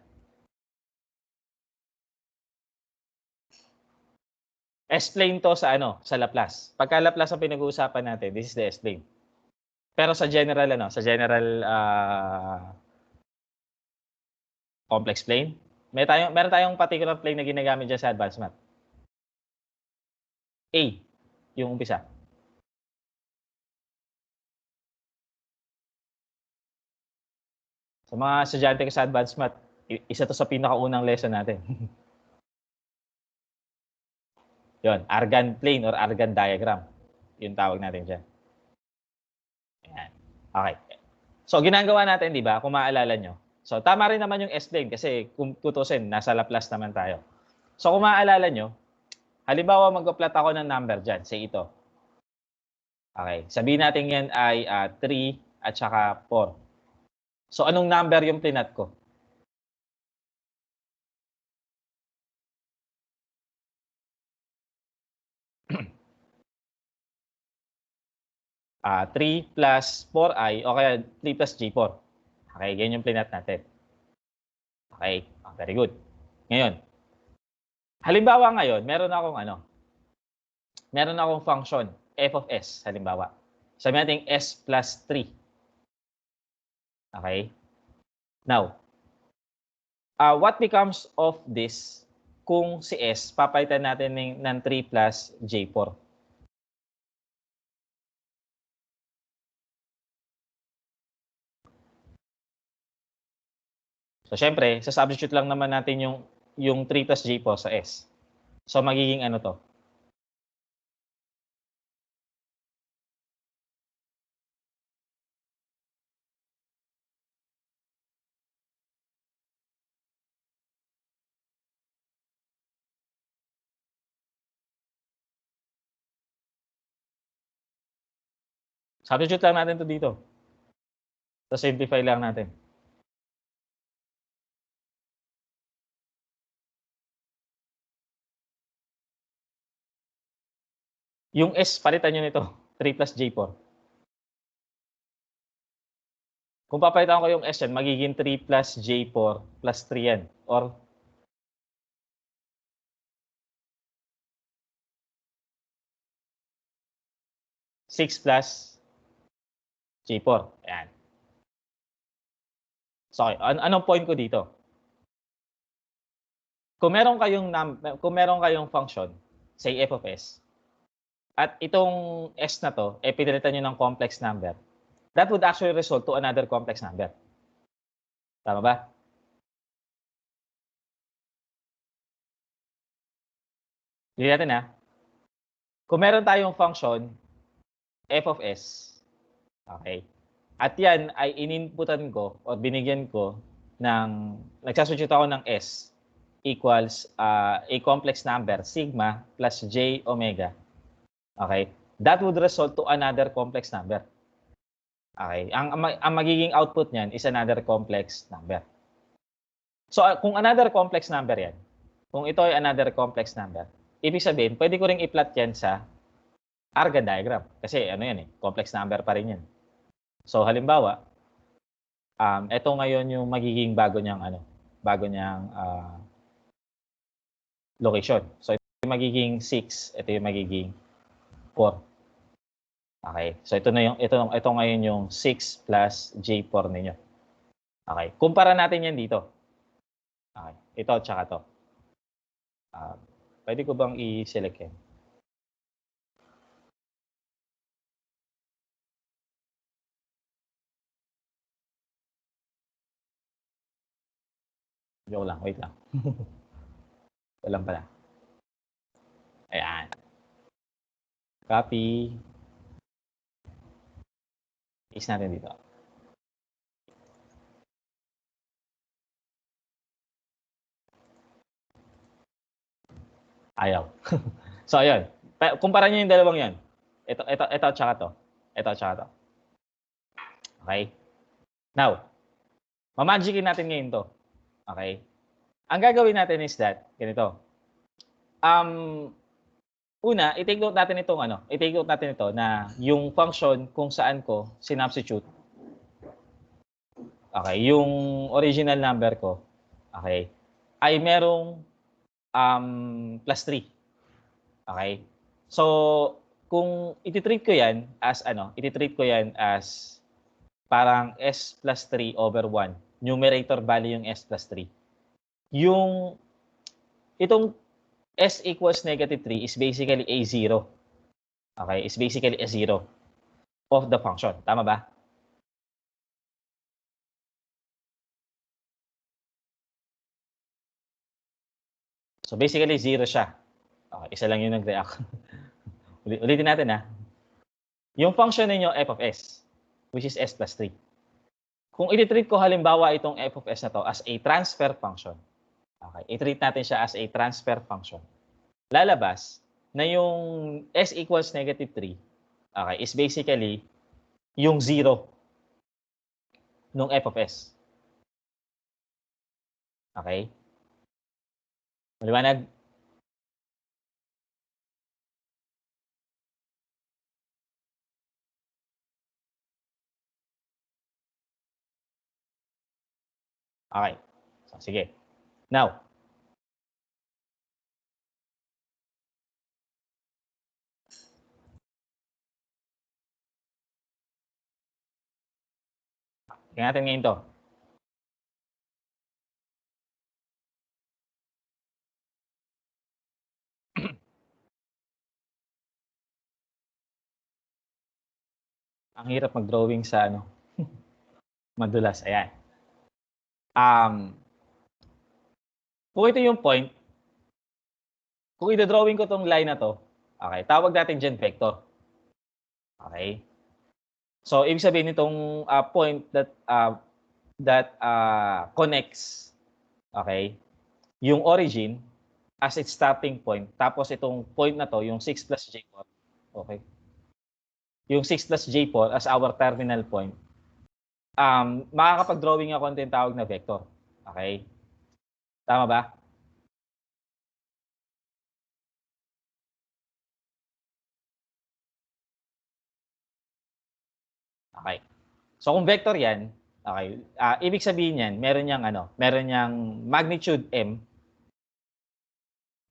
S-plane to sa sa Laplace. Pagka Laplace ang pinag-uusapan natin, this is the S-plane. Pero sa general complex plane, meron tayong particular plane na ginagamit dyan sa advanced math. A, yung umpisa. Sa mga estudyante ko sa advanced math, isa to sa pinakaunang lesson natin. Yon, Argand plane or Argand diagram. Yung tawag natin dyan. Ayan. Okay. So, ginagawa natin, di ba, kung maaalala nyo. So, tama rin naman yung S-plane kasi kung tutusin, nasa Laplace naman tayo. So, kung maaalala nyo, halimbawa mag-plot ako ng number dyan, say ito. Okay. Sabihin natin yan ay 3 at saka 4. So, anong number yung plinat ko? 3 plus 4i o kaya 3 plus G4. Okay, ganyan yung plinat natin. Okay, very good. Ngayon, halimbawa ngayon, meron akong function, f of s, halimbawa. Sabi natin S plus 3. Okay? Now, what becomes of this kung si S, papalitan natin ng 3 plus J4? So, syempre, sa-substitute lang naman natin yung 3 plus J4 sa S. So, magiging ano to? Substitute lang natin to dito. So, simplify lang natin. Yung S, palitan nyo nito. 3 plus J4. Kung papalitan ko yung S yan, magiging 3 plus J4 plus 3 yan. Or six plus J4. Ayan. So, anong point ko dito? Kung meron kayong function, say f of s, at itong s na to, pinalitan nyo ng complex number, that would actually result to another complex number. Tama ba? Hindi natin ha. Kung meron tayong function, f of s, okay, at yan ay ininputan ko o binigyan ko ng, nagsasubstitute ako ng s equals a complex number, sigma plus j omega. Okay? That would result to another complex number. Okay? Ang magiging output niyan is another complex number. So, kung another complex number yan, kung ito ay another complex number, ibig sabihin, pwede ko ring i-plot yan sa Argand diagram. Kasi ano yan complex number pa rin yan. So, halimbawa, ito ngayon yung magiging bago niyang location. So, ito yung magiging 6, ito yung magiging 4. Okay. So, ito ngayon yung 6 plus J4 ninyo. Okay. Kumpara natin yan dito. Okay. Ito at saka to. Pwede ko bang i-select yan? Joke lang. Wait lang. Ito lang pala. Ayan. Copy. Paste natin dito. Ayaw. So, ayun. Kumpara nyo yung dalawang yan. Ito at saka to. Ito at saka to. Okay? Now, mamagicin natin ngayon to. Okay? Ang gagawin natin is that, ganito. Una, i-take note natin ito na yung function kung saan ko sinubstitute. Okay, yung original number ko, okay, ay merong plus 3. Okay? So, kung iti-treat ko yan as parang s plus 3 over 1. Numerator value yung s plus 3. Itong s equals negative 3 is basically a 0. Okay? Is basically a 0 of the function. Tama ba? So, basically 0 siya. Okay, isa lang yung nag-react. Ulitin natin ha. Yung function ninyo f of s, which is s plus 3. Kung i-treat ko halimbawa itong f of s na to as a transfer function, okay, i-treat natin siya as a transfer function. Lalabas na yung s equals negative 3, okay, is basically yung 0 nung f of s. Okay? Maliwanag? Okay. So, sige. Now, Tingnan natin ngayon to. Ang hirap mag-drawing sa ano, madulas. Ayan. Kung ito yung point, kung i-drawing ko tong line na to, okay, tawag natin dyan vector. Okay? So, ibig sabihin nitong point that connects, okay, yung origin as its starting point. Tapos itong point na to, yung 6 plus J4, okay? Yung 6 plus J4 as our terminal point, makakapag-drawing ako ng tawag na vector. Okay? Tama ba? Okay. So kung vector 'yan, okay, ibig sabihin niyan, meron niyang magnitude m,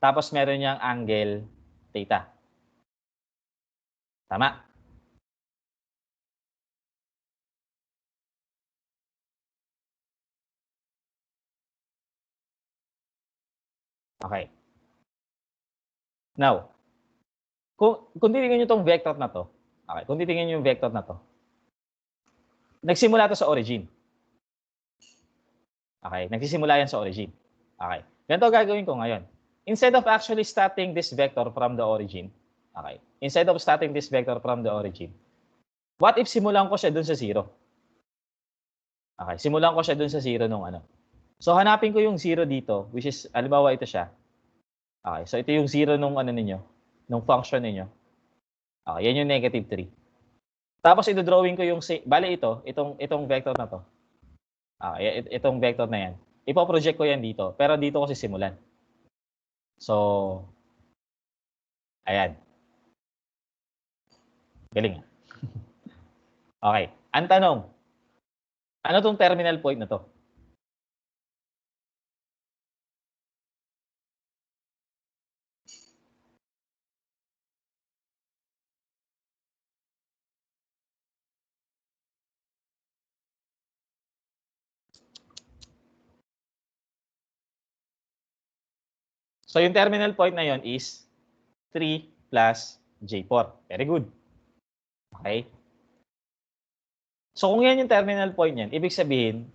tapos meron niyang angle theta. Tama? Okay. Now, kung titingnan niyo 'tong vector na 'to, okay, kung titingnan niyo yung vector na 'to, nagsimula 'to sa origin. Okay, nagsisimula 'yan sa origin. Okay. Ganito gagawin ko ngayon. Instead of actually starting this vector from the origin, okay, instead of starting this vector from the origin, what if simulan ko siya dun sa 0? Okay, simulan ko siya dun sa 0 nung ano. So hanapin ko yung 0 dito, which is, halimbawa ito siya. Okay, so ito yung 0 nung ano ninyo, nung function ninyo. Okay, yan yung negative 3. Tapos i-drawing ko yung, bali itong vector na to. Okay, itong vector na yan. Ipo-project ko yan dito, pero dito ko sisimulan. So, ayan. Galing. Okay, ang tanong, ano tong terminal point na to? So yung terminal point na yon is 3 plus J4. Very good. Okay? So kung yan yung terminal point niyan, ibig sabihin,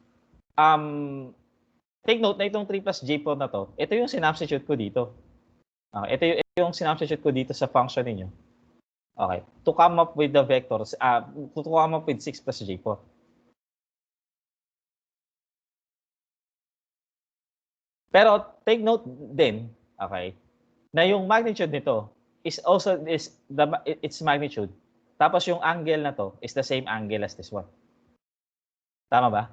take note na itong 3 plus J4 na to, ito yung sinubstitute ko dito. Okay, ito yung sinubstitute ko dito sa function niyo. Okay, to come up with the vectors, to come up with 6 plus J4. Pero take note din, okay, na yung magnitude nito is also its magnitude. Tapos yung angle na to is the same angle as this one. Tama ba?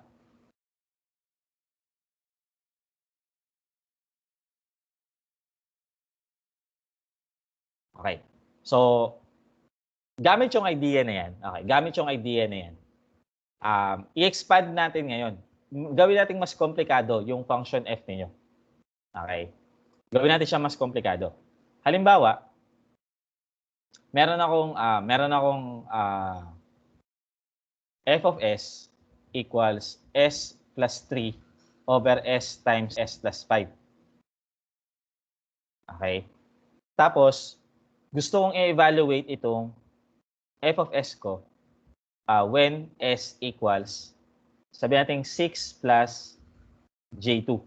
Okay. So, gamit yung idea na yan. Okay, gamit yung idea na yan. I-expand natin ngayon. Gawin natin mas komplikado yung function f niyo. Okay. Gawin natin siya mas komplikado. Halimbawa, meron akong f of s equals s plus 3 over s times s plus 5. Okay? Tapos, gusto kong i-evaluate itong f of s ko when s equals, sabihin natin 6 plus j2.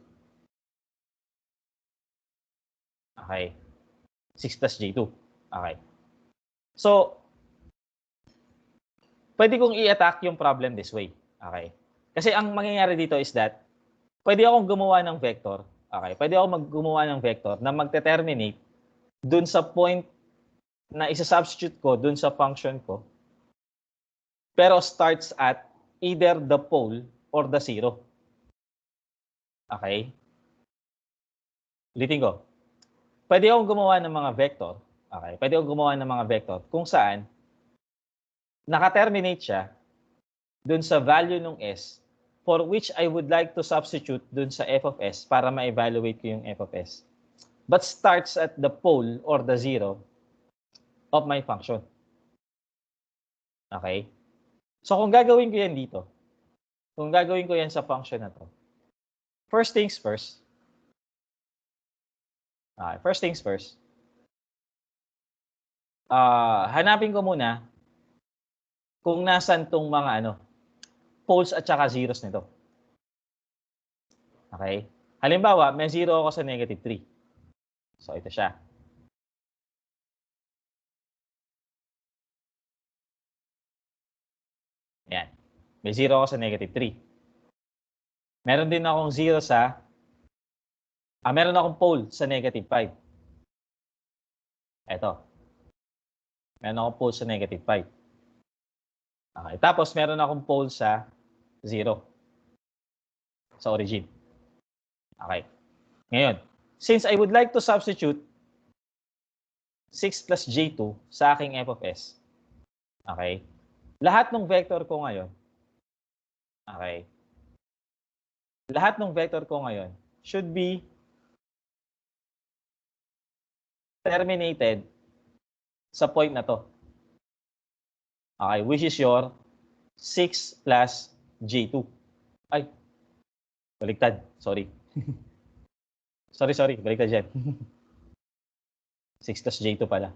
Okay? 6 plus j2. Okay. So, pwede kong i-attack yung problem this way. Okay? Kasi ang mangyayari dito is that, pwede akong gumawa ng vector. Okay? Pwede akong gumawa ng vector na magte-terminate dun sa point na isa-substitute ko dun sa function ko. Pero starts at either the pole or the 0. Okay? Ulitin ko. Pwede akong gumawa ng mga vector. Okay? Pwede akong gumawa ng mga vector kung saan naka-terminate siya dun sa value ng s for which I would like to substitute dun sa f of s para ma-evaluate ko yung f of s. But starts at the pole or the 0 of my function. Okay? So kung gagawin ko yan dito, kung gagawin ko yan sa function na to, first things first. First things first. Hanapin ko muna kung nasan tong mga poles at saka zeros nito. Okay? Halimbawa, may 0 ako sa -3. So, ito siya. Ayan. May 0 ako sa -3. Meron din akong 0 sa meron akong pole sa -5. Ito. Meron akong pole sa -5. Okay. Tapos, meron akong pole sa 0. Sa origin. Okay. Ngayon, since I would like to substitute 6 plus j2 sa aking f of s, okay, lahat ng vector ko ngayon, okay, lahat ng vector ko ngayon should be terminated sa point na to. Okay, which is your 6 plus j2. Ay, baliktad. Sorry. sorry. Baliktad dyan. 6 plus j2 pala.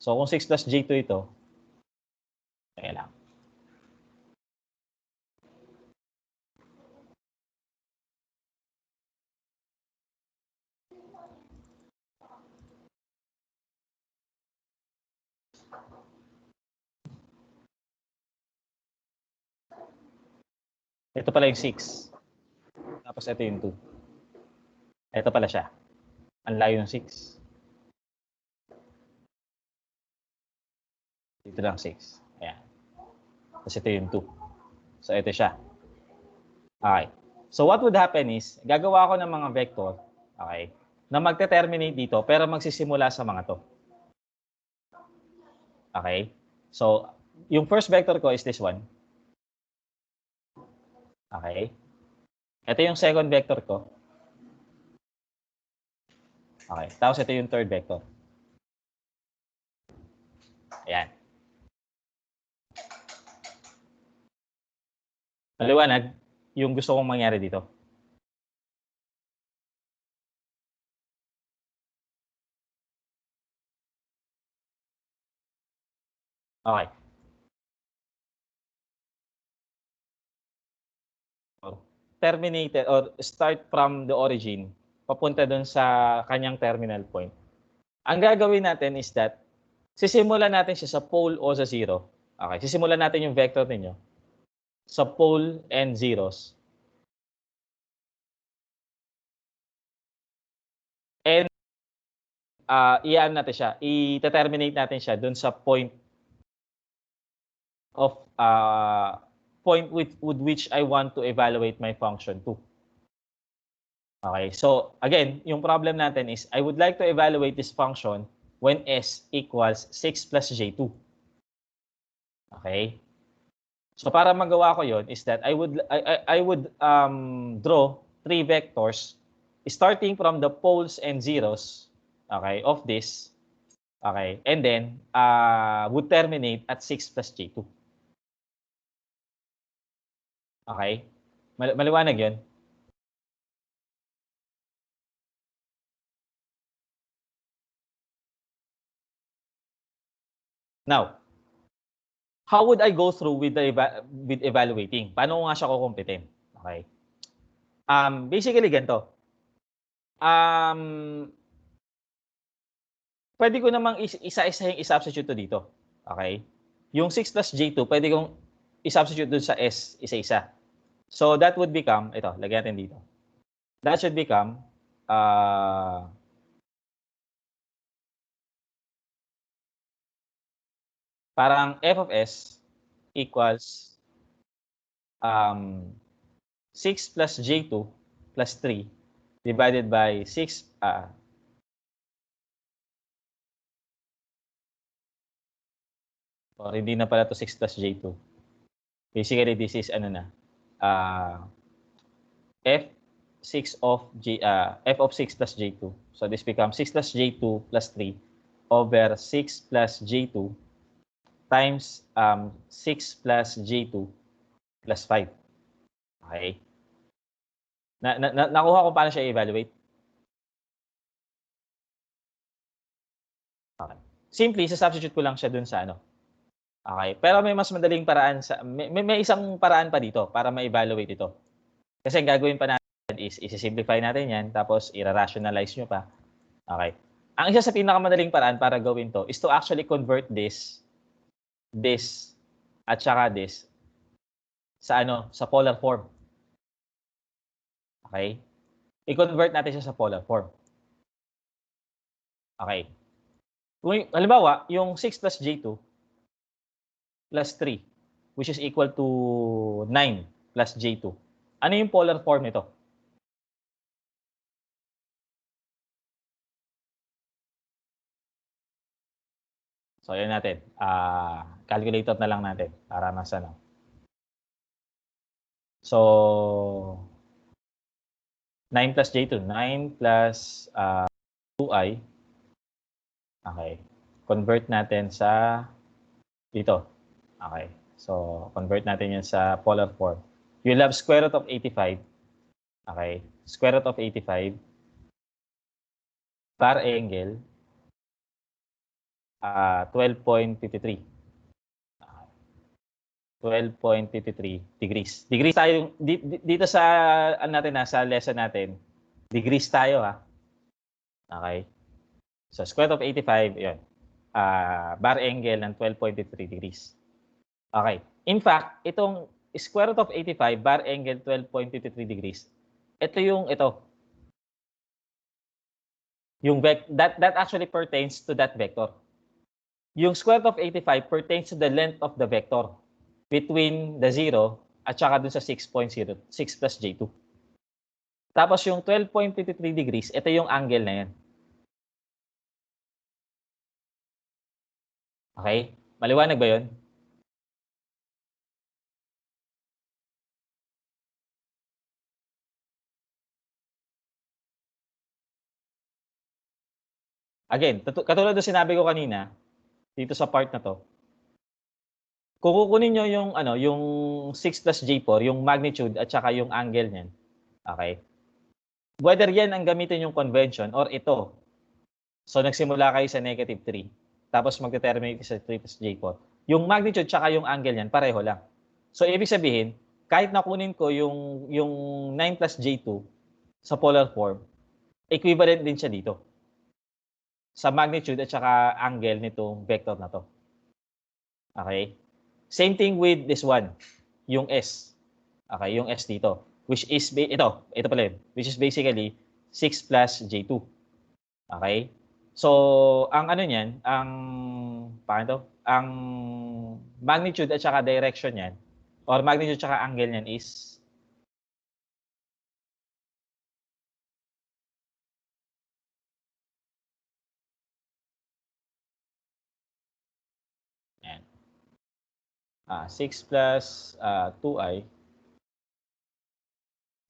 So, kung 6 plus j2 ito, kaya lang. Ito pala yung 6. Tapos ito yung 2. Ito pala siya. Ang layo ng 6. Dito lang 6. Ayan. Tapos ito yung 2. So, ito siya. Okay. So, what would happen is, gagawa ako ng mga vector, okay, na magte-terminate dito, pero magsisimula sa mga to. Okay? So, yung first vector ko is this one. Okay? Ito yung second vector ko. Okay. Tapos ito yung third vector. Ayan. Maliwanag yung gusto kong mangyari dito. Okay. Terminated or start from the origin, papunta dun sa kanyang terminal point. Ang gagawin natin is that, sisimulan natin siya sa pole o sa zero. Okay, sisimulan natin yung vector ninyo sa pole and zeros. And iyan natin siya, i-terminate natin siya dun sa point of point with which I want to evaluate my function to. Okay, so again, yung problem natin is I would like to evaluate this function when s equals 6 plus j2. Okay? So para magawa ko yon is that I would draw 3 vectors starting from the poles and zeros, okay, of this. Okay, and then would terminate at 6 plus j2. Okay? Maliwanag 'yon? Now, how would I go through with evaluating? Paano ko nga siya kukumpitin? Okay? Basically ganito. Pwede ko namang isa-isahing i-substitute to dito. Okay? Yung 6 plus j2, pwede kong i-substitute dun sa s, isa-isa. So that would become, ito, lagyan natin dito. That should become, parang f of s equals 6 plus j2 plus 3 divided by 6, or hindi na pala to 6 plus j2. Basically, this is f6 of plus j2. So this becomes 6 plus j2 plus 3 over 6 plus j2 times 6 plus J2 plus 5. Okay? Nakuha ko paano siya i-evaluate? Okay. Simply, sa-substitute ko lang siya dun sa ano. Okay. Pero may mas madaling paraan may isang paraan pa dito para ma-evaluate ito. Kasi ang gagawin pa natin is isi-simplify natin 'yan tapos ira-rationalize nyo pa. Okay. Ang isa sa pinakamadaling paraan para gawin 'to is to actually convert this at saka this sa ano, sa polar form. Okay? I-convert natin siya sa polar form. Okay. Kung halimbawa, yung 6 plus J2 plus 3, which is equal to 9 plus J2. Ano yung polar form nito? So, ayan natin. Calculator na lang natin para mas ano. So, 9 plus J2. 9 plus 2i. Okay. Convert natin sa dito. Okay. So, convert natin yan sa polar form. You'll have square root of 85. Okay. Square root of 85 bar angle 12.53. 12.53 degrees. Degrees tayo dito sa ano natin sa lesson natin. Degrees tayo ha. Okay. So square root of 85, 'yun. Bar angle ng 12.53 degrees. Okay. In fact, itong square root of 85 bar angle 12.53 degrees. Ito yung yung that actually pertains to that vector. Yung square root of 85 pertains to the length of the vector between the 0 at saka dun sa 6.0, 6 plus J2. Tapos yung 12.53 degrees, ito yung angle na yan. Okay? Maliwanag ba yun? Again, katulad ng sinabi ko kanina, dito sa part na to, kung kukunin nyo yung, yung 6 plus J4, yung magnitude at saka yung angle niyan, okay? Whether yan ang gamitin yung convention or ito, so nagsimula kayo sa negative 3, tapos magdeterminate sa 3 plus J4, yung magnitude tsaka yung angle niyan, pareho lang. So, ibig sabihin, kahit nakunin ko yung 9 plus J2 sa polar form, equivalent din siya dito sa magnitude at saka angle nitong vector na to. Okay? Same thing with this one, yung S. Okay, yung S dito, which is ito pala yun, which is basically 6 plus J2. Okay? So, ang ano niyan, ang magnitude at saka direction niyan, or magnitude at saka angle niyan is yan. 6 plus 2i,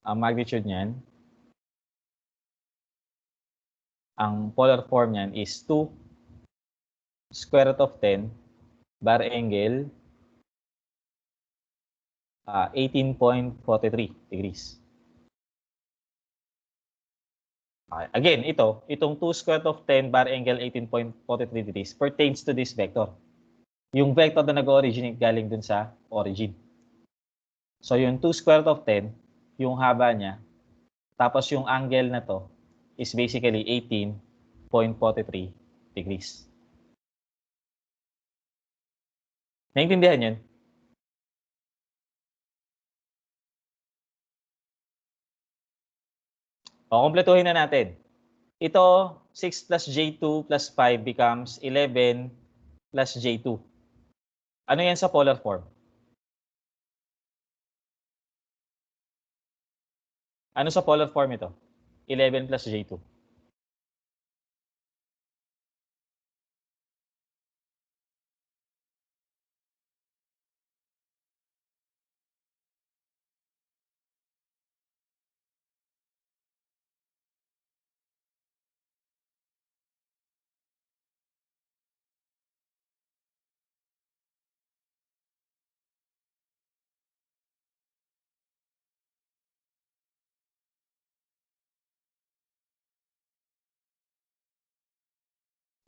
ang magnitude niyan, ang polar form niyan is 2 square root of 10 bar angle 18.43 degrees. Okay. Again, itong 2 square root of 10 bar angle 18.43 degrees pertains to this vector. Yung vector na nag-originate galing dun sa origin. So yung 2 square root of 10, yung haba niya, tapos yung angle na to is basically 18.43 degrees. Naintindihan yun? O, kumpletuhin na natin. Ito, 6 plus J2 plus 5 becomes 11 plus J2. Ano yan sa polar form? Ano sa polar form ito? 11 plus J2.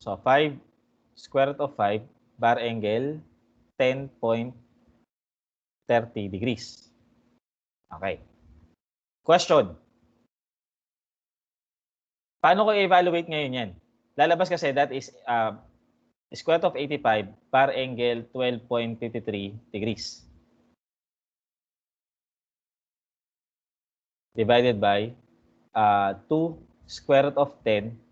So, 5 square root of 5 bar angle 10.30 degrees. Okay. Question. Paano ko i-evaluate ngayon yan? Lalabas kasi that is square root of 85 bar angle 12.53 degrees. Divided by 2 square root of 10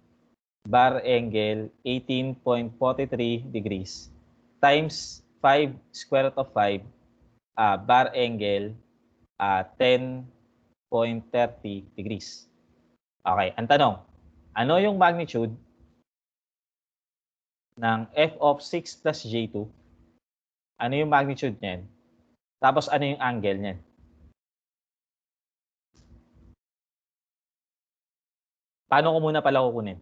bar angle 18.43 degrees times 5 square root of 5 bar angle 10.30 degrees. Okay, ang tanong, ano yung magnitude ng f of 6 plus j2? Ano yung magnitude niyan? Tapos ano yung angle niyan? Paano ko muna pala kukunin?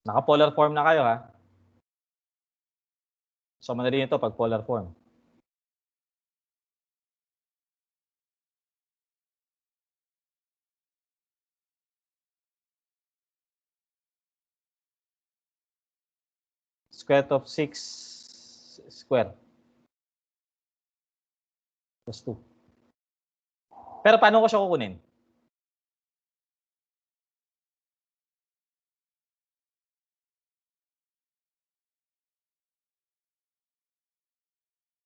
Naka-polar form na kayo, ha? So, madali nito pag polar form. Square root of 6 square plus 2. Pero paano ko siya kukunin?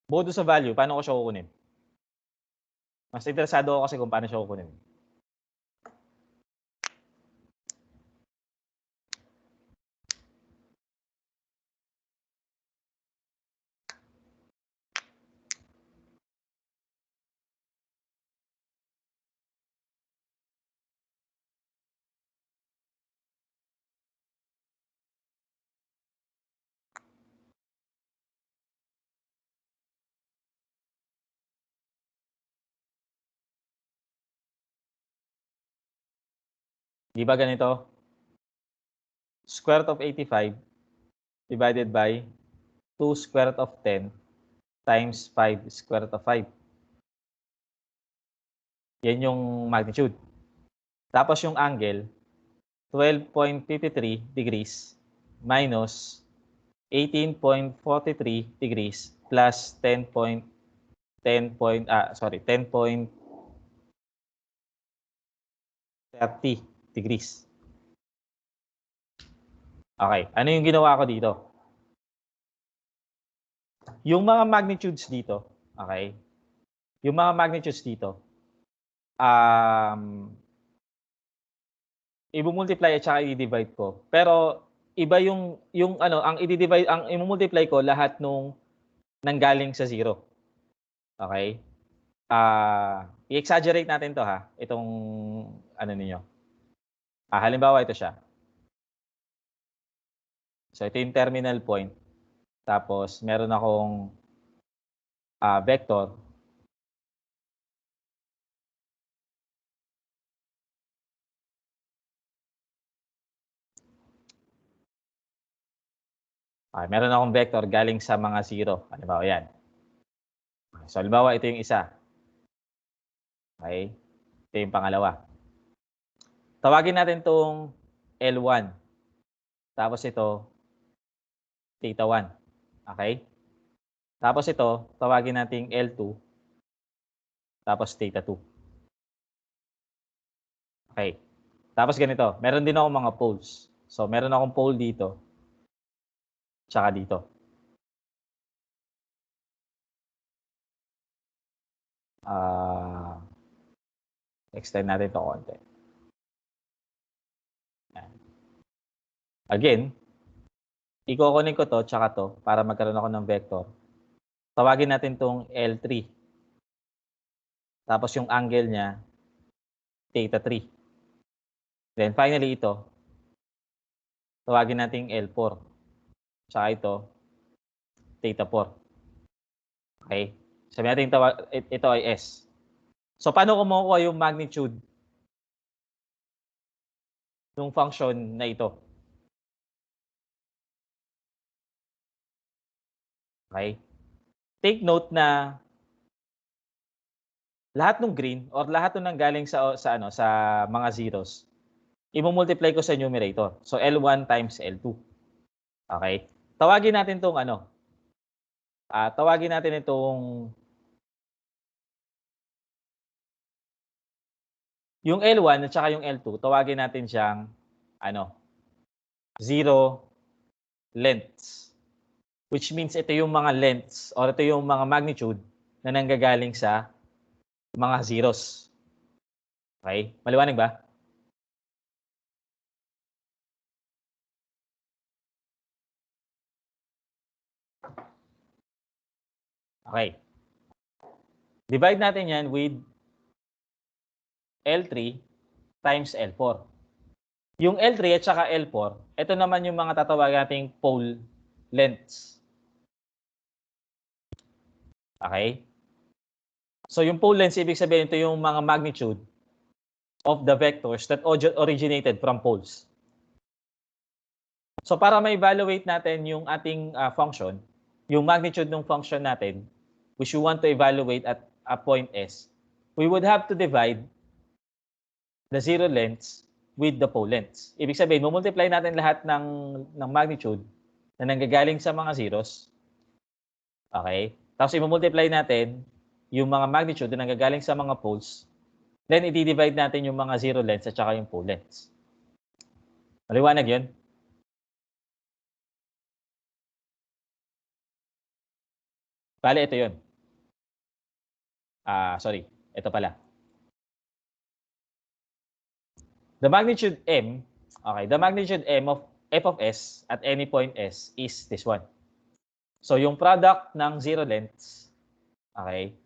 Bukod sa value, paano ko siya kukunin? Mas interesado ako kasi kung paano siya kukunin. Di ba ganito? Square root of 85 divided by 2 square root of 10 times 5 square root of 5. Yan yung magnitude. Tapos yung angle, 12.53 degrees minus 18.43 degrees plus 10.30 degrees. Okay, ano yung ginawa ko dito? Yung mga magnitudes dito, okay? Yung mga magnitudes dito, i-multiply at saka i-divide ko. Pero iba yung ano, ang i-divide, ang i-multiply ko lahat nung nanggaling sa zero. Okay? I-exaggerate natin to, ha. Itong ano niyo. Halimbawa ito siya. So ito yung terminal point. Tapos meron akong vector. Meron akong vector galing sa mga zero. Halimbawa yan. So halimbawa ito yung isa. Okay? Ito yung pangalawa. Tawagin natin itong L1. Tapos ito, theta 1. Okay? Tapos ito, tawagin natin L2. Tapos theta 2. Okay. Tapos ganito, meron din ako mga poles. So meron akong pole dito. Tsaka dito. Extend natin ito konti. Again, i-connect ko to tsaka to para magkaroon ako ng vector. Tawagin natin tong L3. Tapos yung angle niya, theta 3. Then finally ito, tawagin natin L4. Tsaka ito, theta 4. Okay? Sabi natin ito ay S. So paano ko makukuha yung magnitude ng function na ito? Okay? Take note na lahat ng green or lahat ng nanggaling sa mga zeros, i-multiply ko sa numerator. So L1 times L2. Okay? Tawagin natin 'tong tawagin natin itong yung L1 at saka yung L2, tawagin natin siyang zero lengths. Which means ito yung mga lengths or ito yung mga magnitude na nanggagaling sa mga zeros. Okay? Maliwanag ba? Okay. Divide natin yan with L3 times L4. Yung L3 at saka L4, ito naman yung mga tatawagin nating pole lengths. Okay? So yung pole lengths, ibig sabihin ito yung mga magnitude of the vectors that originated from poles. So para ma-evaluate natin yung ating function, yung magnitude ng function natin, which we want to evaluate at a point S, we would have to divide the zero lengths with the pole lengths. Ibig sabihin, multiply natin lahat ng magnitude na nanggagaling sa mga zeros. Okay? Tapos i-multiply natin yung mga magnitude na nanggagaling sa mga poles. Then i-divide natin yung mga zero lengths at saka yung pole lengths. Maliwanag yun? Bale, ito yun. Sorry. Ito pala. The magnitude m, okay, the magnitude m of f of s at any point s is this one. So yung product ng zero lengths, okay,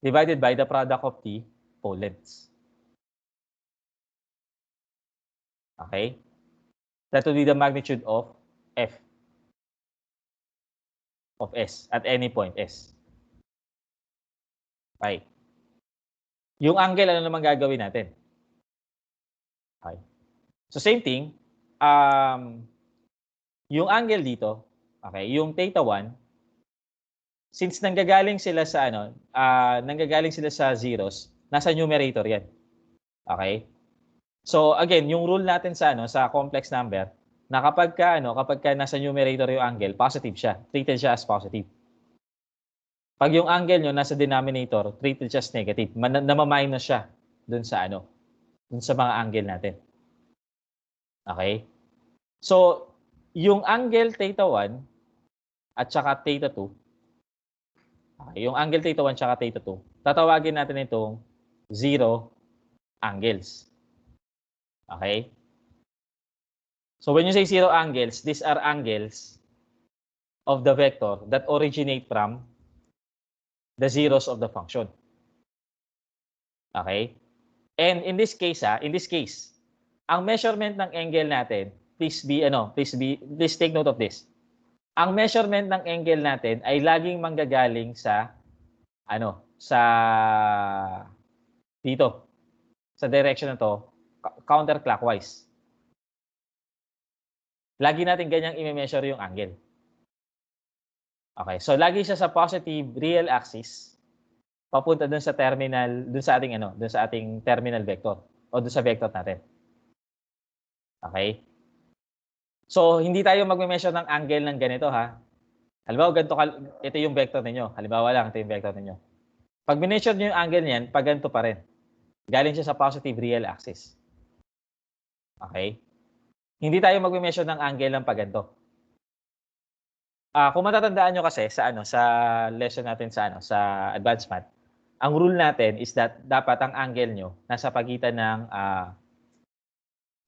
divided by the product of the pole lengths. Okay? That will be the magnitude of f of s at any point s. Okay. Yung angle, ano naman gagawin natin? Okay. So same thing, yung angle dito, okay, yung theta 1, since nanggagaling sila sa nanggagaling sila sa zeros, nasa numerator 'yan. Okay? So again, yung rule natin sa complex number, na kapag ka nasa numerator yung angle, positive siya. Treated siya as positive. Pag yung angle nyo nasa denominator, treated siya as negative. Nama-minus siya dun sa mga angle natin. Okay? So, yung angle theta 1 at saka theta 2, okay, yung angle theta 1 at saka theta 2, tatawagin natin itong zero angles. Okay? So when you say zero angles, these are angles of the vector that originate from the zeros of the function. Okay? And in this case, ang measurement ng angle natin, please take note of this. Ang measurement ng angle natin ay laging manggagaling sa dito, sa direction na to, counterclockwise. Lagi natin ganyang i-measure yung angle. Okay, so lagi siya sa positive real axis papunta dun sa terminal, dun sa ating terminal vector o dun sa vector natin. Okay? So hindi tayo magme-measure ng angle ng ganito ha. Halimbawa ito yung vector ninyo. Halimbawa lang ito yung vector ninyo. Pag measure niyo yung angle niyan, pag ganito pa rin. Galing siya sa positive real axis. Okay? Hindi tayo magme-measure ng angle ng pag ganito. Kung matatandaan nyo kasi sa lesson natin sa advanced math, ang rule natin is that dapat ang angle nyo nasa pagitan ng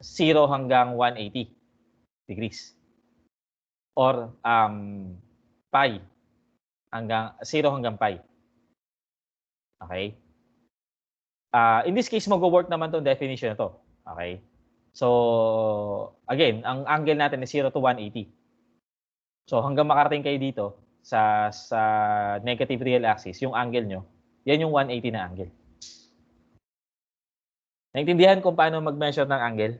0 hanggang 180 degrees. Or pi hanggang 0 hanggang pi. Okay? In this case, mag-work naman tong definition na to. Okay? So, again, ang angle natin is 0 to 180. So hanggang makarating kayo dito sa negative real axis, yung angle nyo, yan yung 180 na angle. Naintindihan kung paano mag-measure ng angle?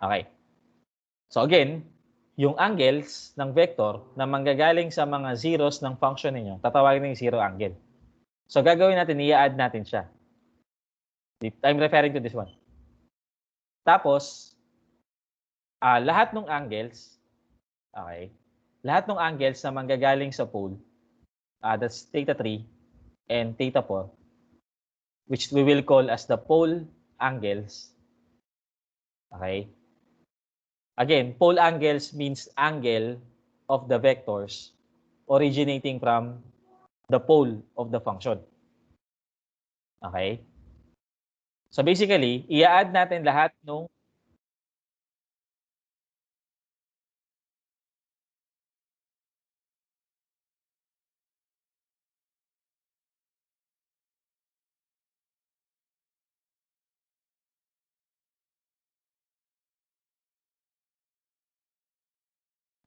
Okay. So again, yung angles ng vector na manggagaling sa mga zeros ng function ninyo, tatawagin ng zero angle. So gagawin natin, i-add natin siya. I'm referring to this one. Tapos, lahat ng angles, okay, lahat ng angles na manggagaling sa pole, that's theta 3 and theta 4, which we will call as the pole angles. Okay? Again, pole angles means angle of the vectors originating from the pole of the function. Okay? So basically, i-add natin lahat ng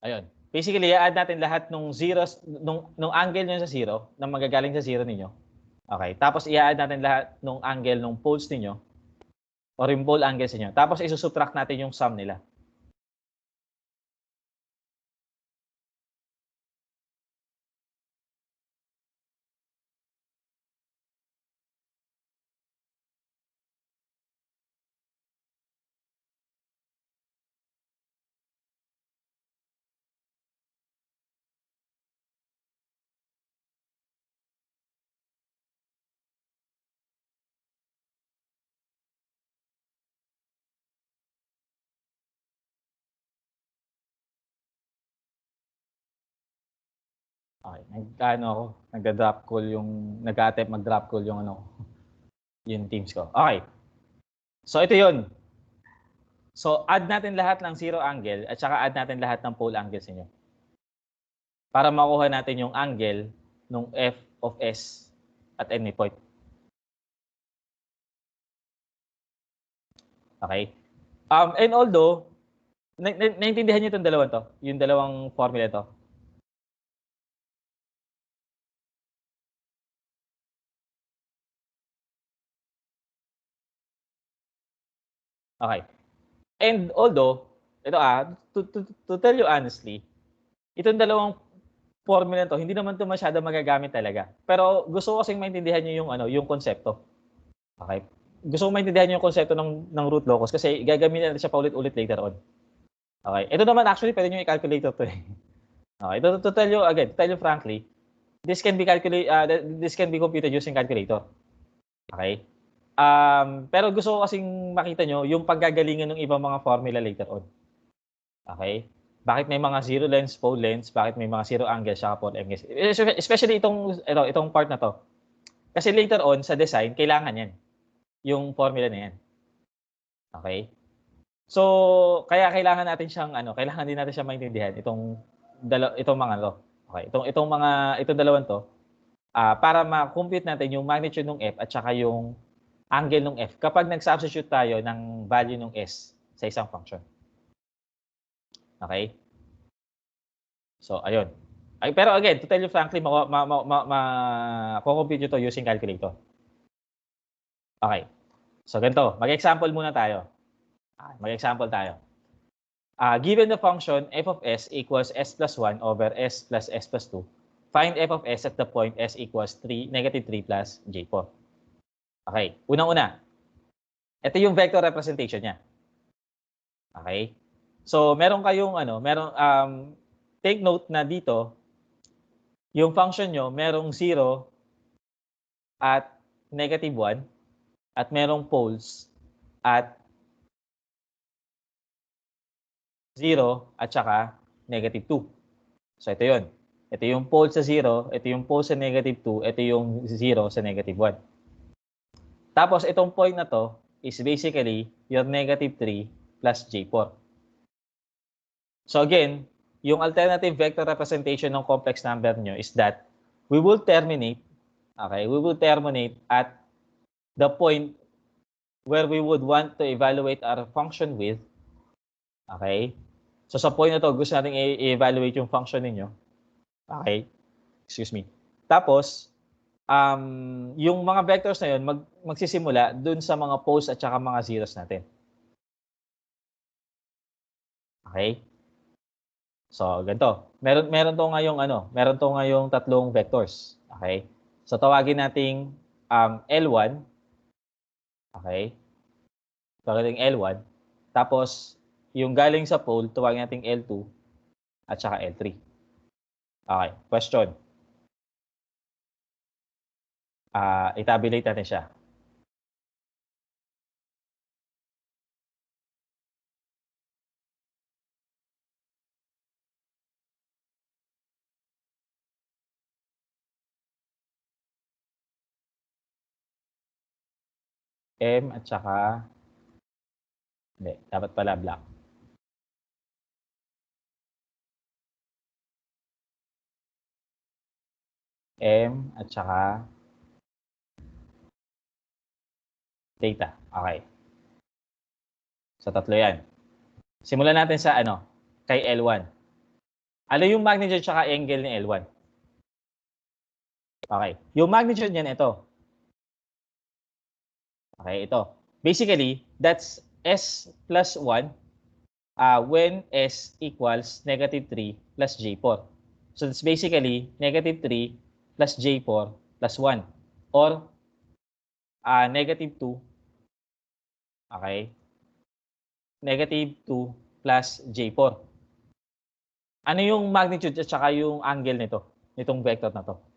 ayun. Basically, i-add natin lahat ng zeros nung angle niyo sa zero na magagaling sa zero ninyo. Okay? Tapos i-add natin lahat ng angle ng poles ninyo or yung pole angles niyo. Tapos isusubtract natin yung sum nila. Okay, nagda-drop call yung nag-attempt mag-drop call yung yung teams ko. Okay. So ito 'yun. So add natin lahat ng zero angle at saka add natin lahat ng pole angles niyo. Para makuha natin yung angle ng f of s at any point. Okay? And although naintindihan niyo itong dalawang to, yung dalawang formula to. Okay. And although, ito to tell you honestly, itong dalawang formula to, hindi naman to masyado magagamit talaga. Pero gusto ko kasing maintindihan niyo yung yung konsepto. Okay? Gusto ko maintindihan niyo yung konsepto ng root locus kasi gagamitin natin siya paulit-ulit later on. Okay? Ito naman actually pwede niyo i-calculate to eh. Okay, to tell you again, to tell you frankly, this can be computed using calculator. Okay? Pero gusto ko kasing makita nyo yung paggagalingan ng ibang mga formula later on. Okay? Bakit may mga zero lengths, pole lengths, bakit may mga zero angles, saka pole angles. Especially itong part na to. Kasi later on, sa design, kailangan yan. Yung formula na yan. Okay? So, kaya kailangan natin siyang, kailangan din natin siyang maintindihan itong mga to. Okay? Itong dalawang to, para ma-compute natin yung magnitude ng f at saka yung angle ng f kapag nag-substitute tayo ng value ng s sa isang function. Okay? So, ayun. Pero again, to tell you frankly, ma-compute nyo to using calculator. Okay. So, ganito. Mag-example muna tayo. Mag-example tayo. Given the function f of s equals s plus 1 over s plus s plus 2, find f of s at the point s equals negative 3 plus j4. Okay. Unang-una, ito yung vector representation niya. Okay? So, meron kayong take note na dito, yung function nyo, merong 0 at negative 1 at merong poles at 0 at saka negative 2. So, ito yun. Ito yung pole sa 0, ito yung pole sa negative 2, ito yung 0 sa negative 1. Tapos, itong point na to is basically your negative 3 plus j4. So again, yung alternative vector representation ng complex number nyo is that we will terminate at the point where we would want to evaluate our function with. Okay? So sa point na to, gusto natin i-evaluate yung function ninyo. Okay? Excuse me. Tapos, yung mga vectors na yun, magsisimula dun sa mga poles at saka mga zeros natin. Okay? So, ganito. Meron to ngayong meron to ngayong tatlong vectors. Okay? So, tawagin nating L1. Okay? Tawagin nating L1. Tapos, yung galing sa pole, tawagin nating L2 at saka L3. Okay. Question. I-tabulate natin siya. M at saka hindi, dapat pala black. M at saka theta. Okay. So, tatlo yan. Simulan natin sa kay L1. Ano yung magnitude tsaka angle ni L1? Okay. Yung magnitude niyan ito. Okay, ito. Basically, that's S plus 1 when S equals -3 plus J4. So, that's basically -3 plus J4 plus 1. Or -2. Okay? -2 plus J4. Ano yung magnitude at saka yung angle nito? Nitong vector na to?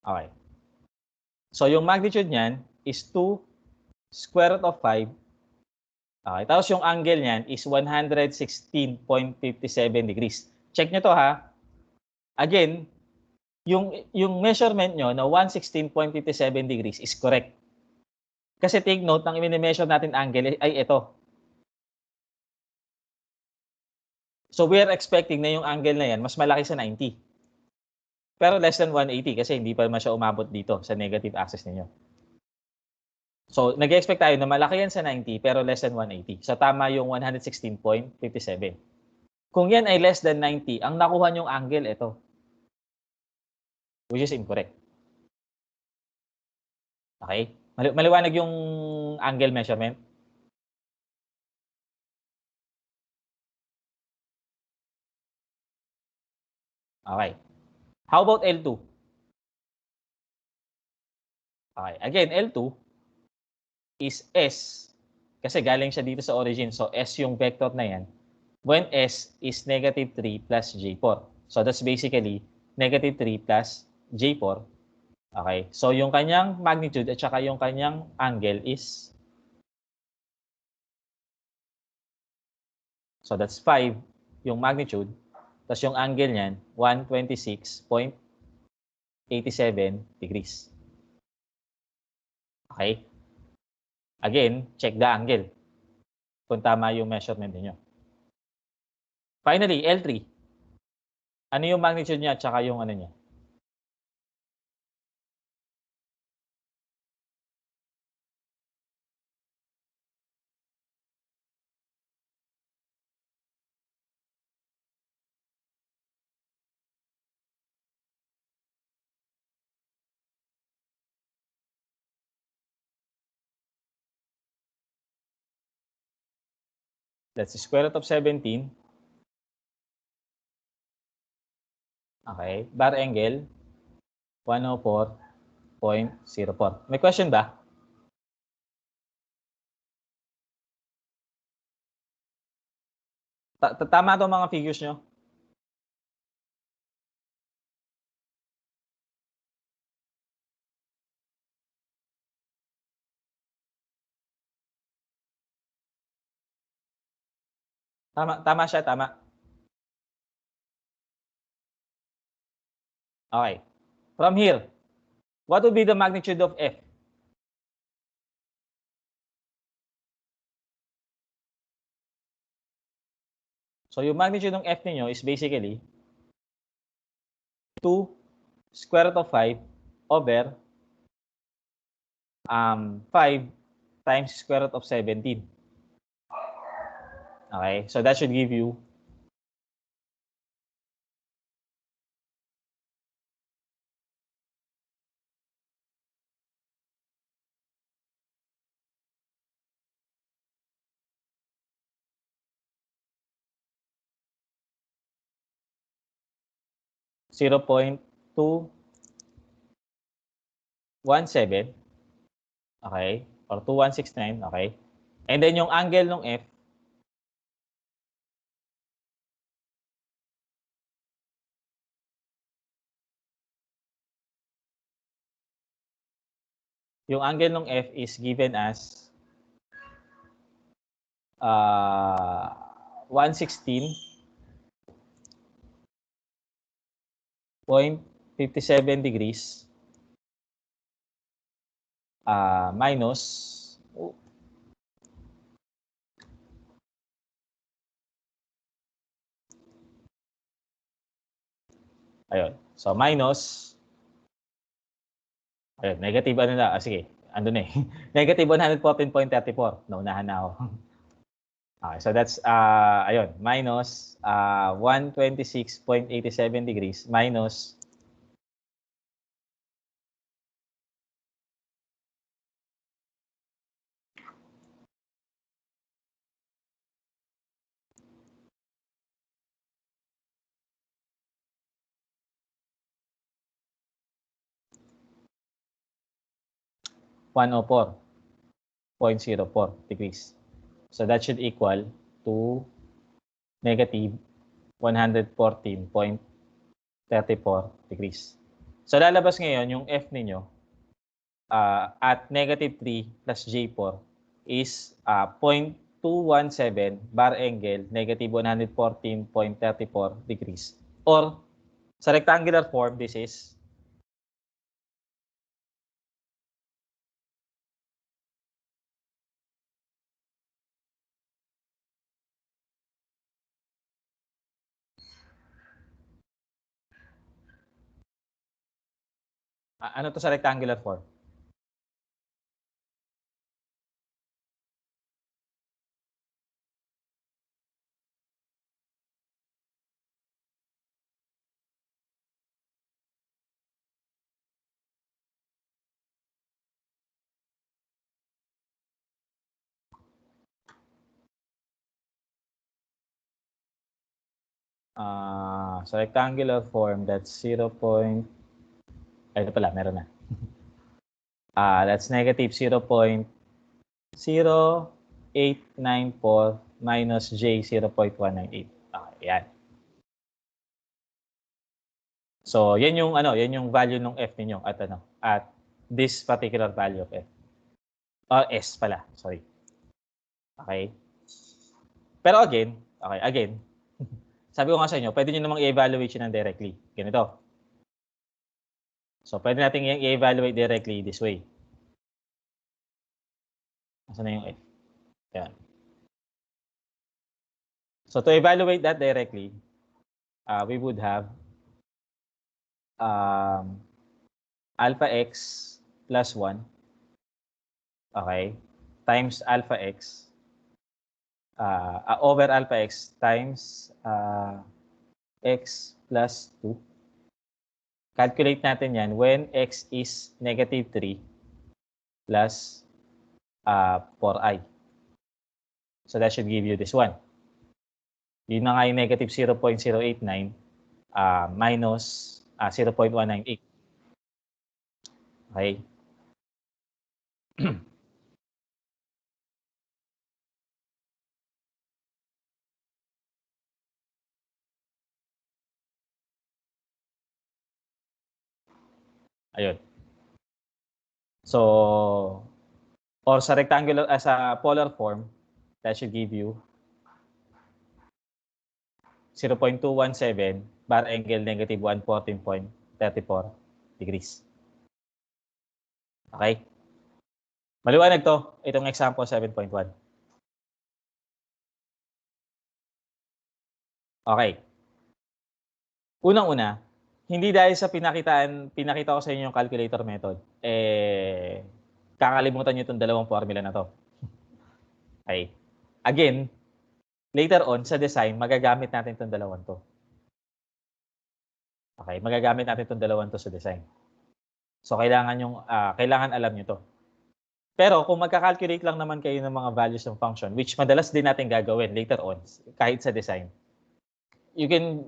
Okay. So, yung magnitude niyan is 2 square root of 5. Okay. Tapos yung angle niyan is 116.57 degrees. Check nyo to ha. Again, yung measurement nyo na 116.57 degrees is correct. Kasi take note, ng i-measure natin angle ay ito. So, we are expecting na yung angle na yan mas malaki sa 90. Pero less than 180 kasi hindi pa naman siya umabot dito sa negative axis ninyo. So, nag-expect tayo na malaki yan sa 90 pero less than 180. So, tama yung 116.57. Kung yan ay less than 90, ang nakuha nyong angle, ito. Which is incorrect. Okay? Maliwanag yung angle measurement. Okay. How about L2? Okay. Again, L2 is S. Kasi galing siya dito sa origin. So, S yung vector na yan. When S is -3 plus J4. So, that's basically -3 plus J4. Okay. So, yung kanyang magnitude at saka yung kanyang angle is, so that's 5 yung magnitude. Tapos yung angle niyan, 126.87 degrees. Okay? Again, check the angle. Kung tama yung measurement niyo. Finally, L3. Ano yung magnitude niya at saka yung ano niya? That's the square root of 17. Okay. Bar angle, 104.04. May question ba? Tama itong mga figures nyo? Tama siya, tama. Okay. From here, what would be the magnitude of F? So, yung magnitude ng F niyo is basically 2 square root of 5 over 5 times square root of 17. Okay? So that should give you 0.217, okay? Or 2169, okay? And then yung angle ng F, yung angle ng F is given as 116.57 degrees minus ayun. So minus ayun, negative ano na, sige, andun na eh. Negative 114.34. Naunahan na ako. Okay, so that's ayun, minus 126.87 degrees minus 104.04 degrees. So that should equal to negative 114.34 degrees. So lalabas ngayon yung F ninyo at negative 3 plus J4 is 0.217 bar angle, negative 114.34 degrees. Or sa rectangular form, this is ano to sa rectangular form? Sa rectangular form, that's 0. Ito pala, meron na. That's negative 0.0894 minus J 0.198. Okay, yan. So, yan yung value ng F niyo at this particular value of F. S pala, sorry. Okay? Pero again, sabi ko nga sa inyo, pwede niyo namang i-evaluate siya ng directly. Ganito. So, pwede natin i-evaluate directly this way. Nasaan na yung F? Yan. So, to evaluate that directly, we would have alpha x plus 1, okay, times alpha x over alpha x times x plus 2. Calculate natin yan when x is negative 3 plus 4i. So that should give you this one. Yun na nga yung negative 0.089 minus 0.198. Okay. Ayun. So, or sa rectangular, sa polar form, that should give you 0.217 bar angle negative 114.34 degrees. Okay? Maliwanag to, itong example 7.1. Okay. Unang-una, hindi dahil sa pinakita ko sa inyo yung calculator method, kakalimutan nyo itong dalawang formula na to. Okay. Again, later on sa design, magagamit natin itong dalawang to. Okay, magagamit natin itong dalawang to sa design. So kailangan alam niyo to. Pero kung magka-calculate lang naman kayo ng mga values ng function, which madalas din natin gagawin later on kahit sa design, we can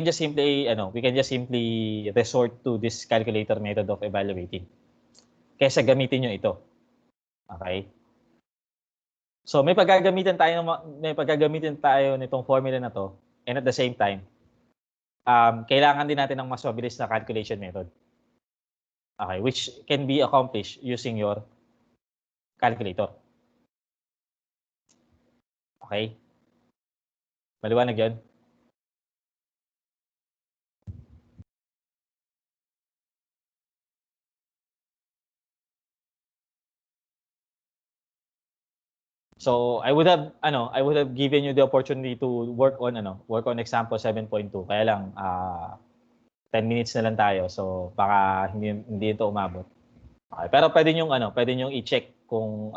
just simply resort to this calculator method of evaluating. Kaysa gamitin niyo ito. Okay? So may paggagamitan tayo nitong formula na to, and at the same time, kailangan din natin ng mas mabilis na calculation method. Okay, which can be accomplished using your calculator. Okay? Maliwanag 'yun? So I would have given you the opportunity to work on example 7.2. Kaya lang 10 minutes na lang tayo. So baka hindi ito umabot. Okay, pero pwede niyo i-check kung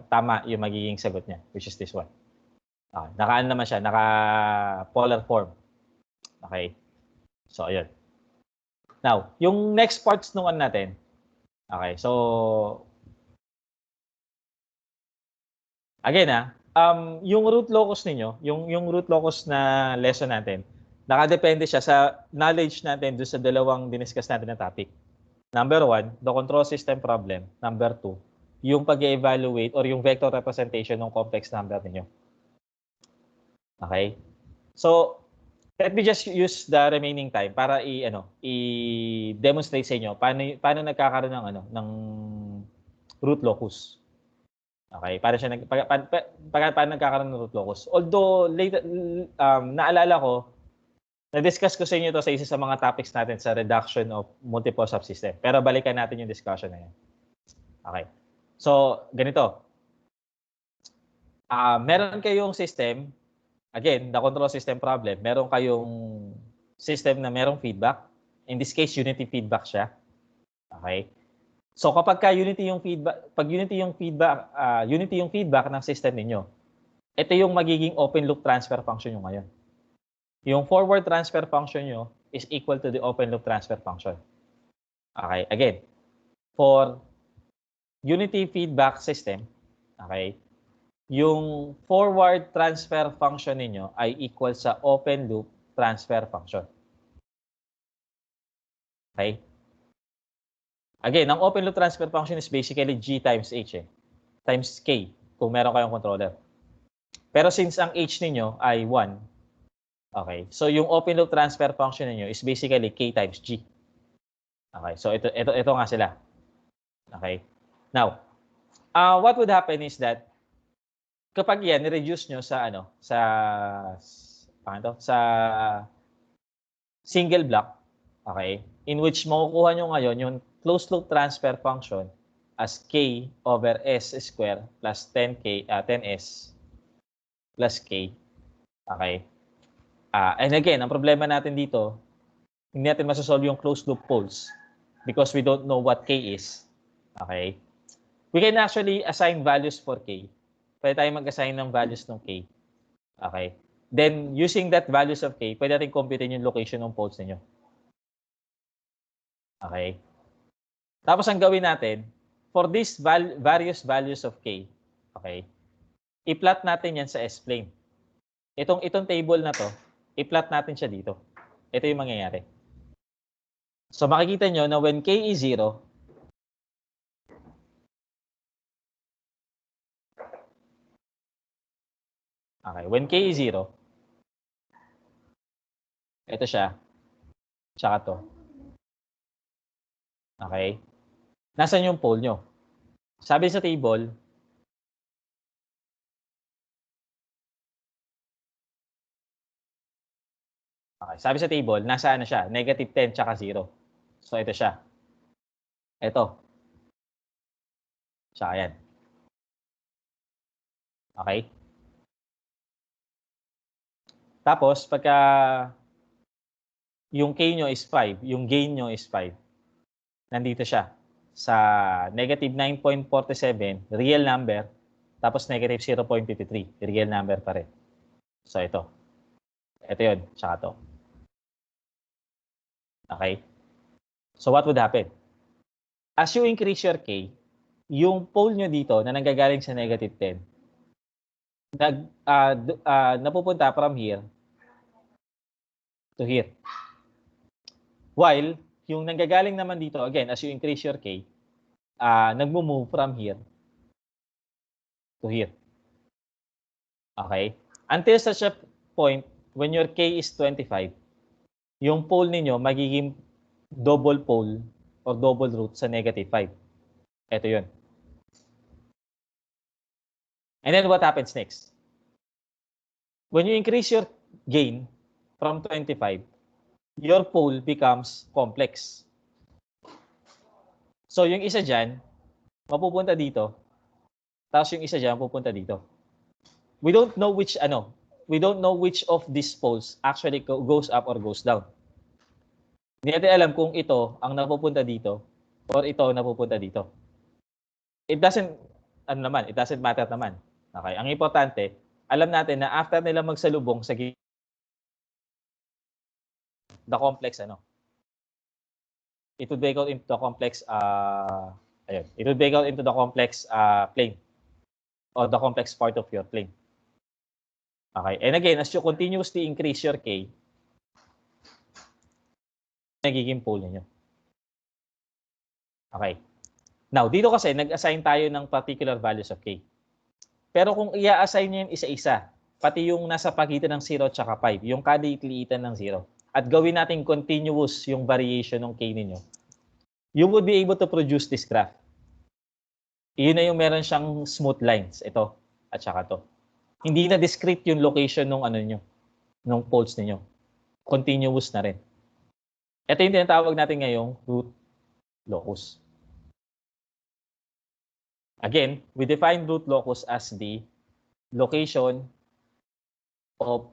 tama yung magiging sagot niya, which is this one. Naka-ano naman siya, naka-polar form. Okay. So ayun. Now, yung next parts nung natin. Okay, so again yung root locus ninyo, yung root locus na lesson natin, nakadepende siya sa knowledge natin doon sa dalawang diniscuss natin na topic. Number 1, the control system problem. Number 2, yung pag-evaluate or yung vector representation ng complex number ninyo. Okay? So, let me just use the remaining time para i-demonstrate sa inyo paano nagkakaroon ng root locus. Okay, paano nagkakaroon ng root locus. Although later naalala ko, na-discuss ko sa inyo to sa isa sa mga topics natin sa reduction of multiple subsystem. Pero balikan natin yung discussion na yan. Okay. So, ganito. Meron kayong system, again, the control system problem, meron kayong system na merong feedback. In this case, unity feedback siya. Okay? So kapag unity yung feedback ng system niyo, ito yung magiging open loop transfer function nyo ngayon. Yung forward transfer function nyo is equal to the open loop transfer function. Okay, again, for unity feedback system, okay, yung forward transfer function niyo ay equal sa open loop transfer function. Okay? Again, ang open loop transfer function is basically G times H times K kung meron kayong controller. Pero since ang H ninyo ay 1, okay, so yung open loop transfer function niyo is basically K times G. Okay, so ito nga sila. Okay. Now, what would happen is that kapag yan ni-reduce nyo sa sa single block, okay, in which makukuha nyo ngayon yung closed loop transfer function as K over S square plus 10S plus K. Okay. And again, ang problema natin dito, hindi natin masasolve yung closed loop poles because we don't know what K is. Okay. We can actually assign values for K. Pwede tayong mag-assign ng values ng K. Okay. Then, using that values of K, pwede natin computein yung location ng poles ninyo. Okay. Tapos ang gawin natin, for these various values of K, okay, i-plot natin yan sa S-plane. Itong table na to, i-plot natin siya dito. Ito yung mangyayari. So makikita nyo na when K is 0, okay, when K is 0, ito siya, tsaka to. Okay? Nasaan yung pole nyo? Sabi sa table, okay, sabi sa table, nasaan na siya? Negative 10 tsaka 0. So ito siya. Ito. Tsaka yan. Okay? Tapos, pagka yung K nyo is 5, yung gain nyo is 5, nandito siya sa negative 9.47, real number, tapos negative 0.53, real number pa rin. So, ito. Ito yun. Tsaka to. Okay? So, what would happen? As you increase your K, yung pole nyo dito na nanggagaling sa -10, napupunta from here to here. While, yung nanggagaling naman dito, again, as you increase your K, nagmo-move from here to here. Okay? Until such a point, when your K is 25, yung pole ninyo magiging double pole or double root sa -5. Ito yun. And then what happens next? When you increase your gain from 25, your pole becomes complex. So yung isa dyan, mapupunta dito, tapos yung isa dyan, pupunta dito. We don't know which of these poles actually goes up or goes down. Hindi natin alam kung ito ang napupunta dito or ito ang napupunta dito. It doesn't matter naman. Okay, ang importante, alam natin na after nila magsalubong sa the complex it would break out into the complex it would break out into the complex plane or the complex part of your plane. Okay, and again, as you continuously increase your K, nagiging pole niyo. Okay. Now, dito kasi nag-assign tayo ng particular values of K. Pero kung i-assign niyo yung isa-isa, pati yung nasa pagitan ng 0 at 5, yung kada itliitan ng 0, at gawin natin continuous yung variation ng K ninyo, you would be able to produce this graph. Iyon na yung meron siyang smooth lines, ito, at saka to. Hindi na discrete yung location ng ng poles ninyo. Continuous na rin. Ito yung tinatawag natin ngayong root locus. Again, we define root locus as the location of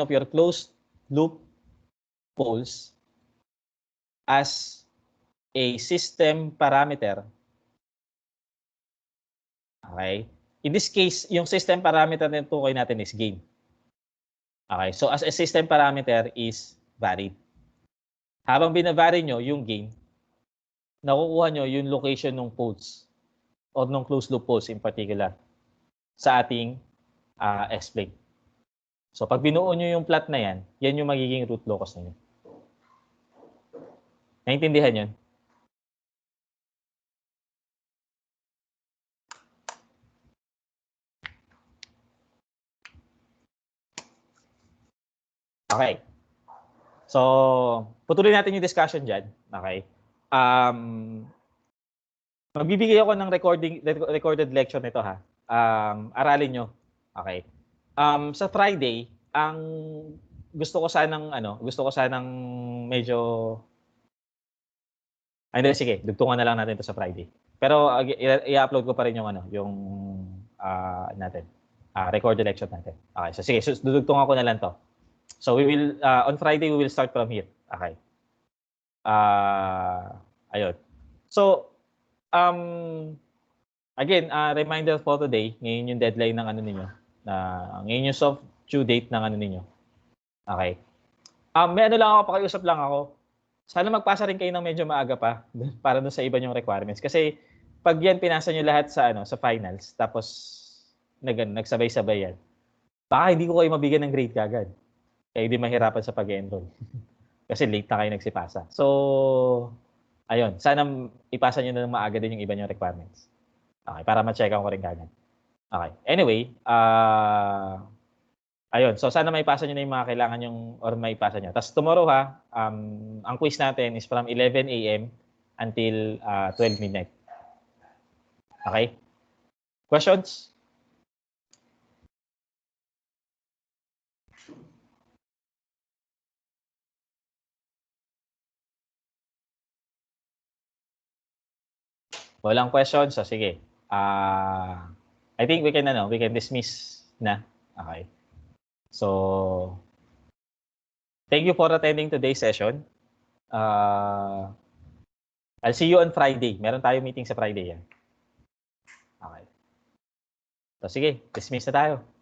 your closed loop poles as a system parameter. Okay? In this case, yung system parameter na tukoy natin is gain. Okay? So as a system parameter is varied. Habang binavary nyo yung gain, nakukuha nyo yung location ng poles or ng closed loop poles in particular sa ating S-plane. So pag binuo nyo yung plot na yan, yan yung magiging root locus ninyo. Naintindihan yun? Okay. So, patuloy natin yung discussion dyan. Okay. Magbibigay ako ng recorded lecture nito ha. Aralin nyo. Okay. Sa Friday, ang gusto ko sanang medyo sige, dugtungan na lang natin ito sa Friday. Pero i-upload ko pa rin yung recorded lecture natin. Okay. So sige, dudugtungan ko na lang to. So we will on Friday we will start from here. Okay. Ayun. So again, reminder for today, ngayon yung deadline ng ninyo. Ngayon yung soft due date ng ninyo. Okay. May lang ako, pakiusap lang ako. Sana magpasa rin kayo ng medyo maaga pa para dun sa iba yung requirements. Kasi pag yan pinasa nyo lahat sa finals, tapos nagsabay-sabay yan, baka hindi ko kayo mabigyan ng grade kagad. Kaya hindi mahirapan sa pag-enroll. Kasi late na kayo nagsipasa. So, ayun. Sana ipasa nyo na ng maaga din yung iba yung requirements. Okay, para ma-checkan ko rin kagad. Okay. Anyway, ayun. So, sana maipasa nyo na yung mga kailangan yung or maipasa nyo. Tapos tomorrow ang quiz natin is from 11 a.m. until 12 midnight. Okay? Questions? Walang questions? So, sige. I think we can dismiss na. Okay. So, thank you for attending today's session. I'll see you on Friday. Meron tayo meeting sa Friday yan. Okay. So sige, dismiss na tayo.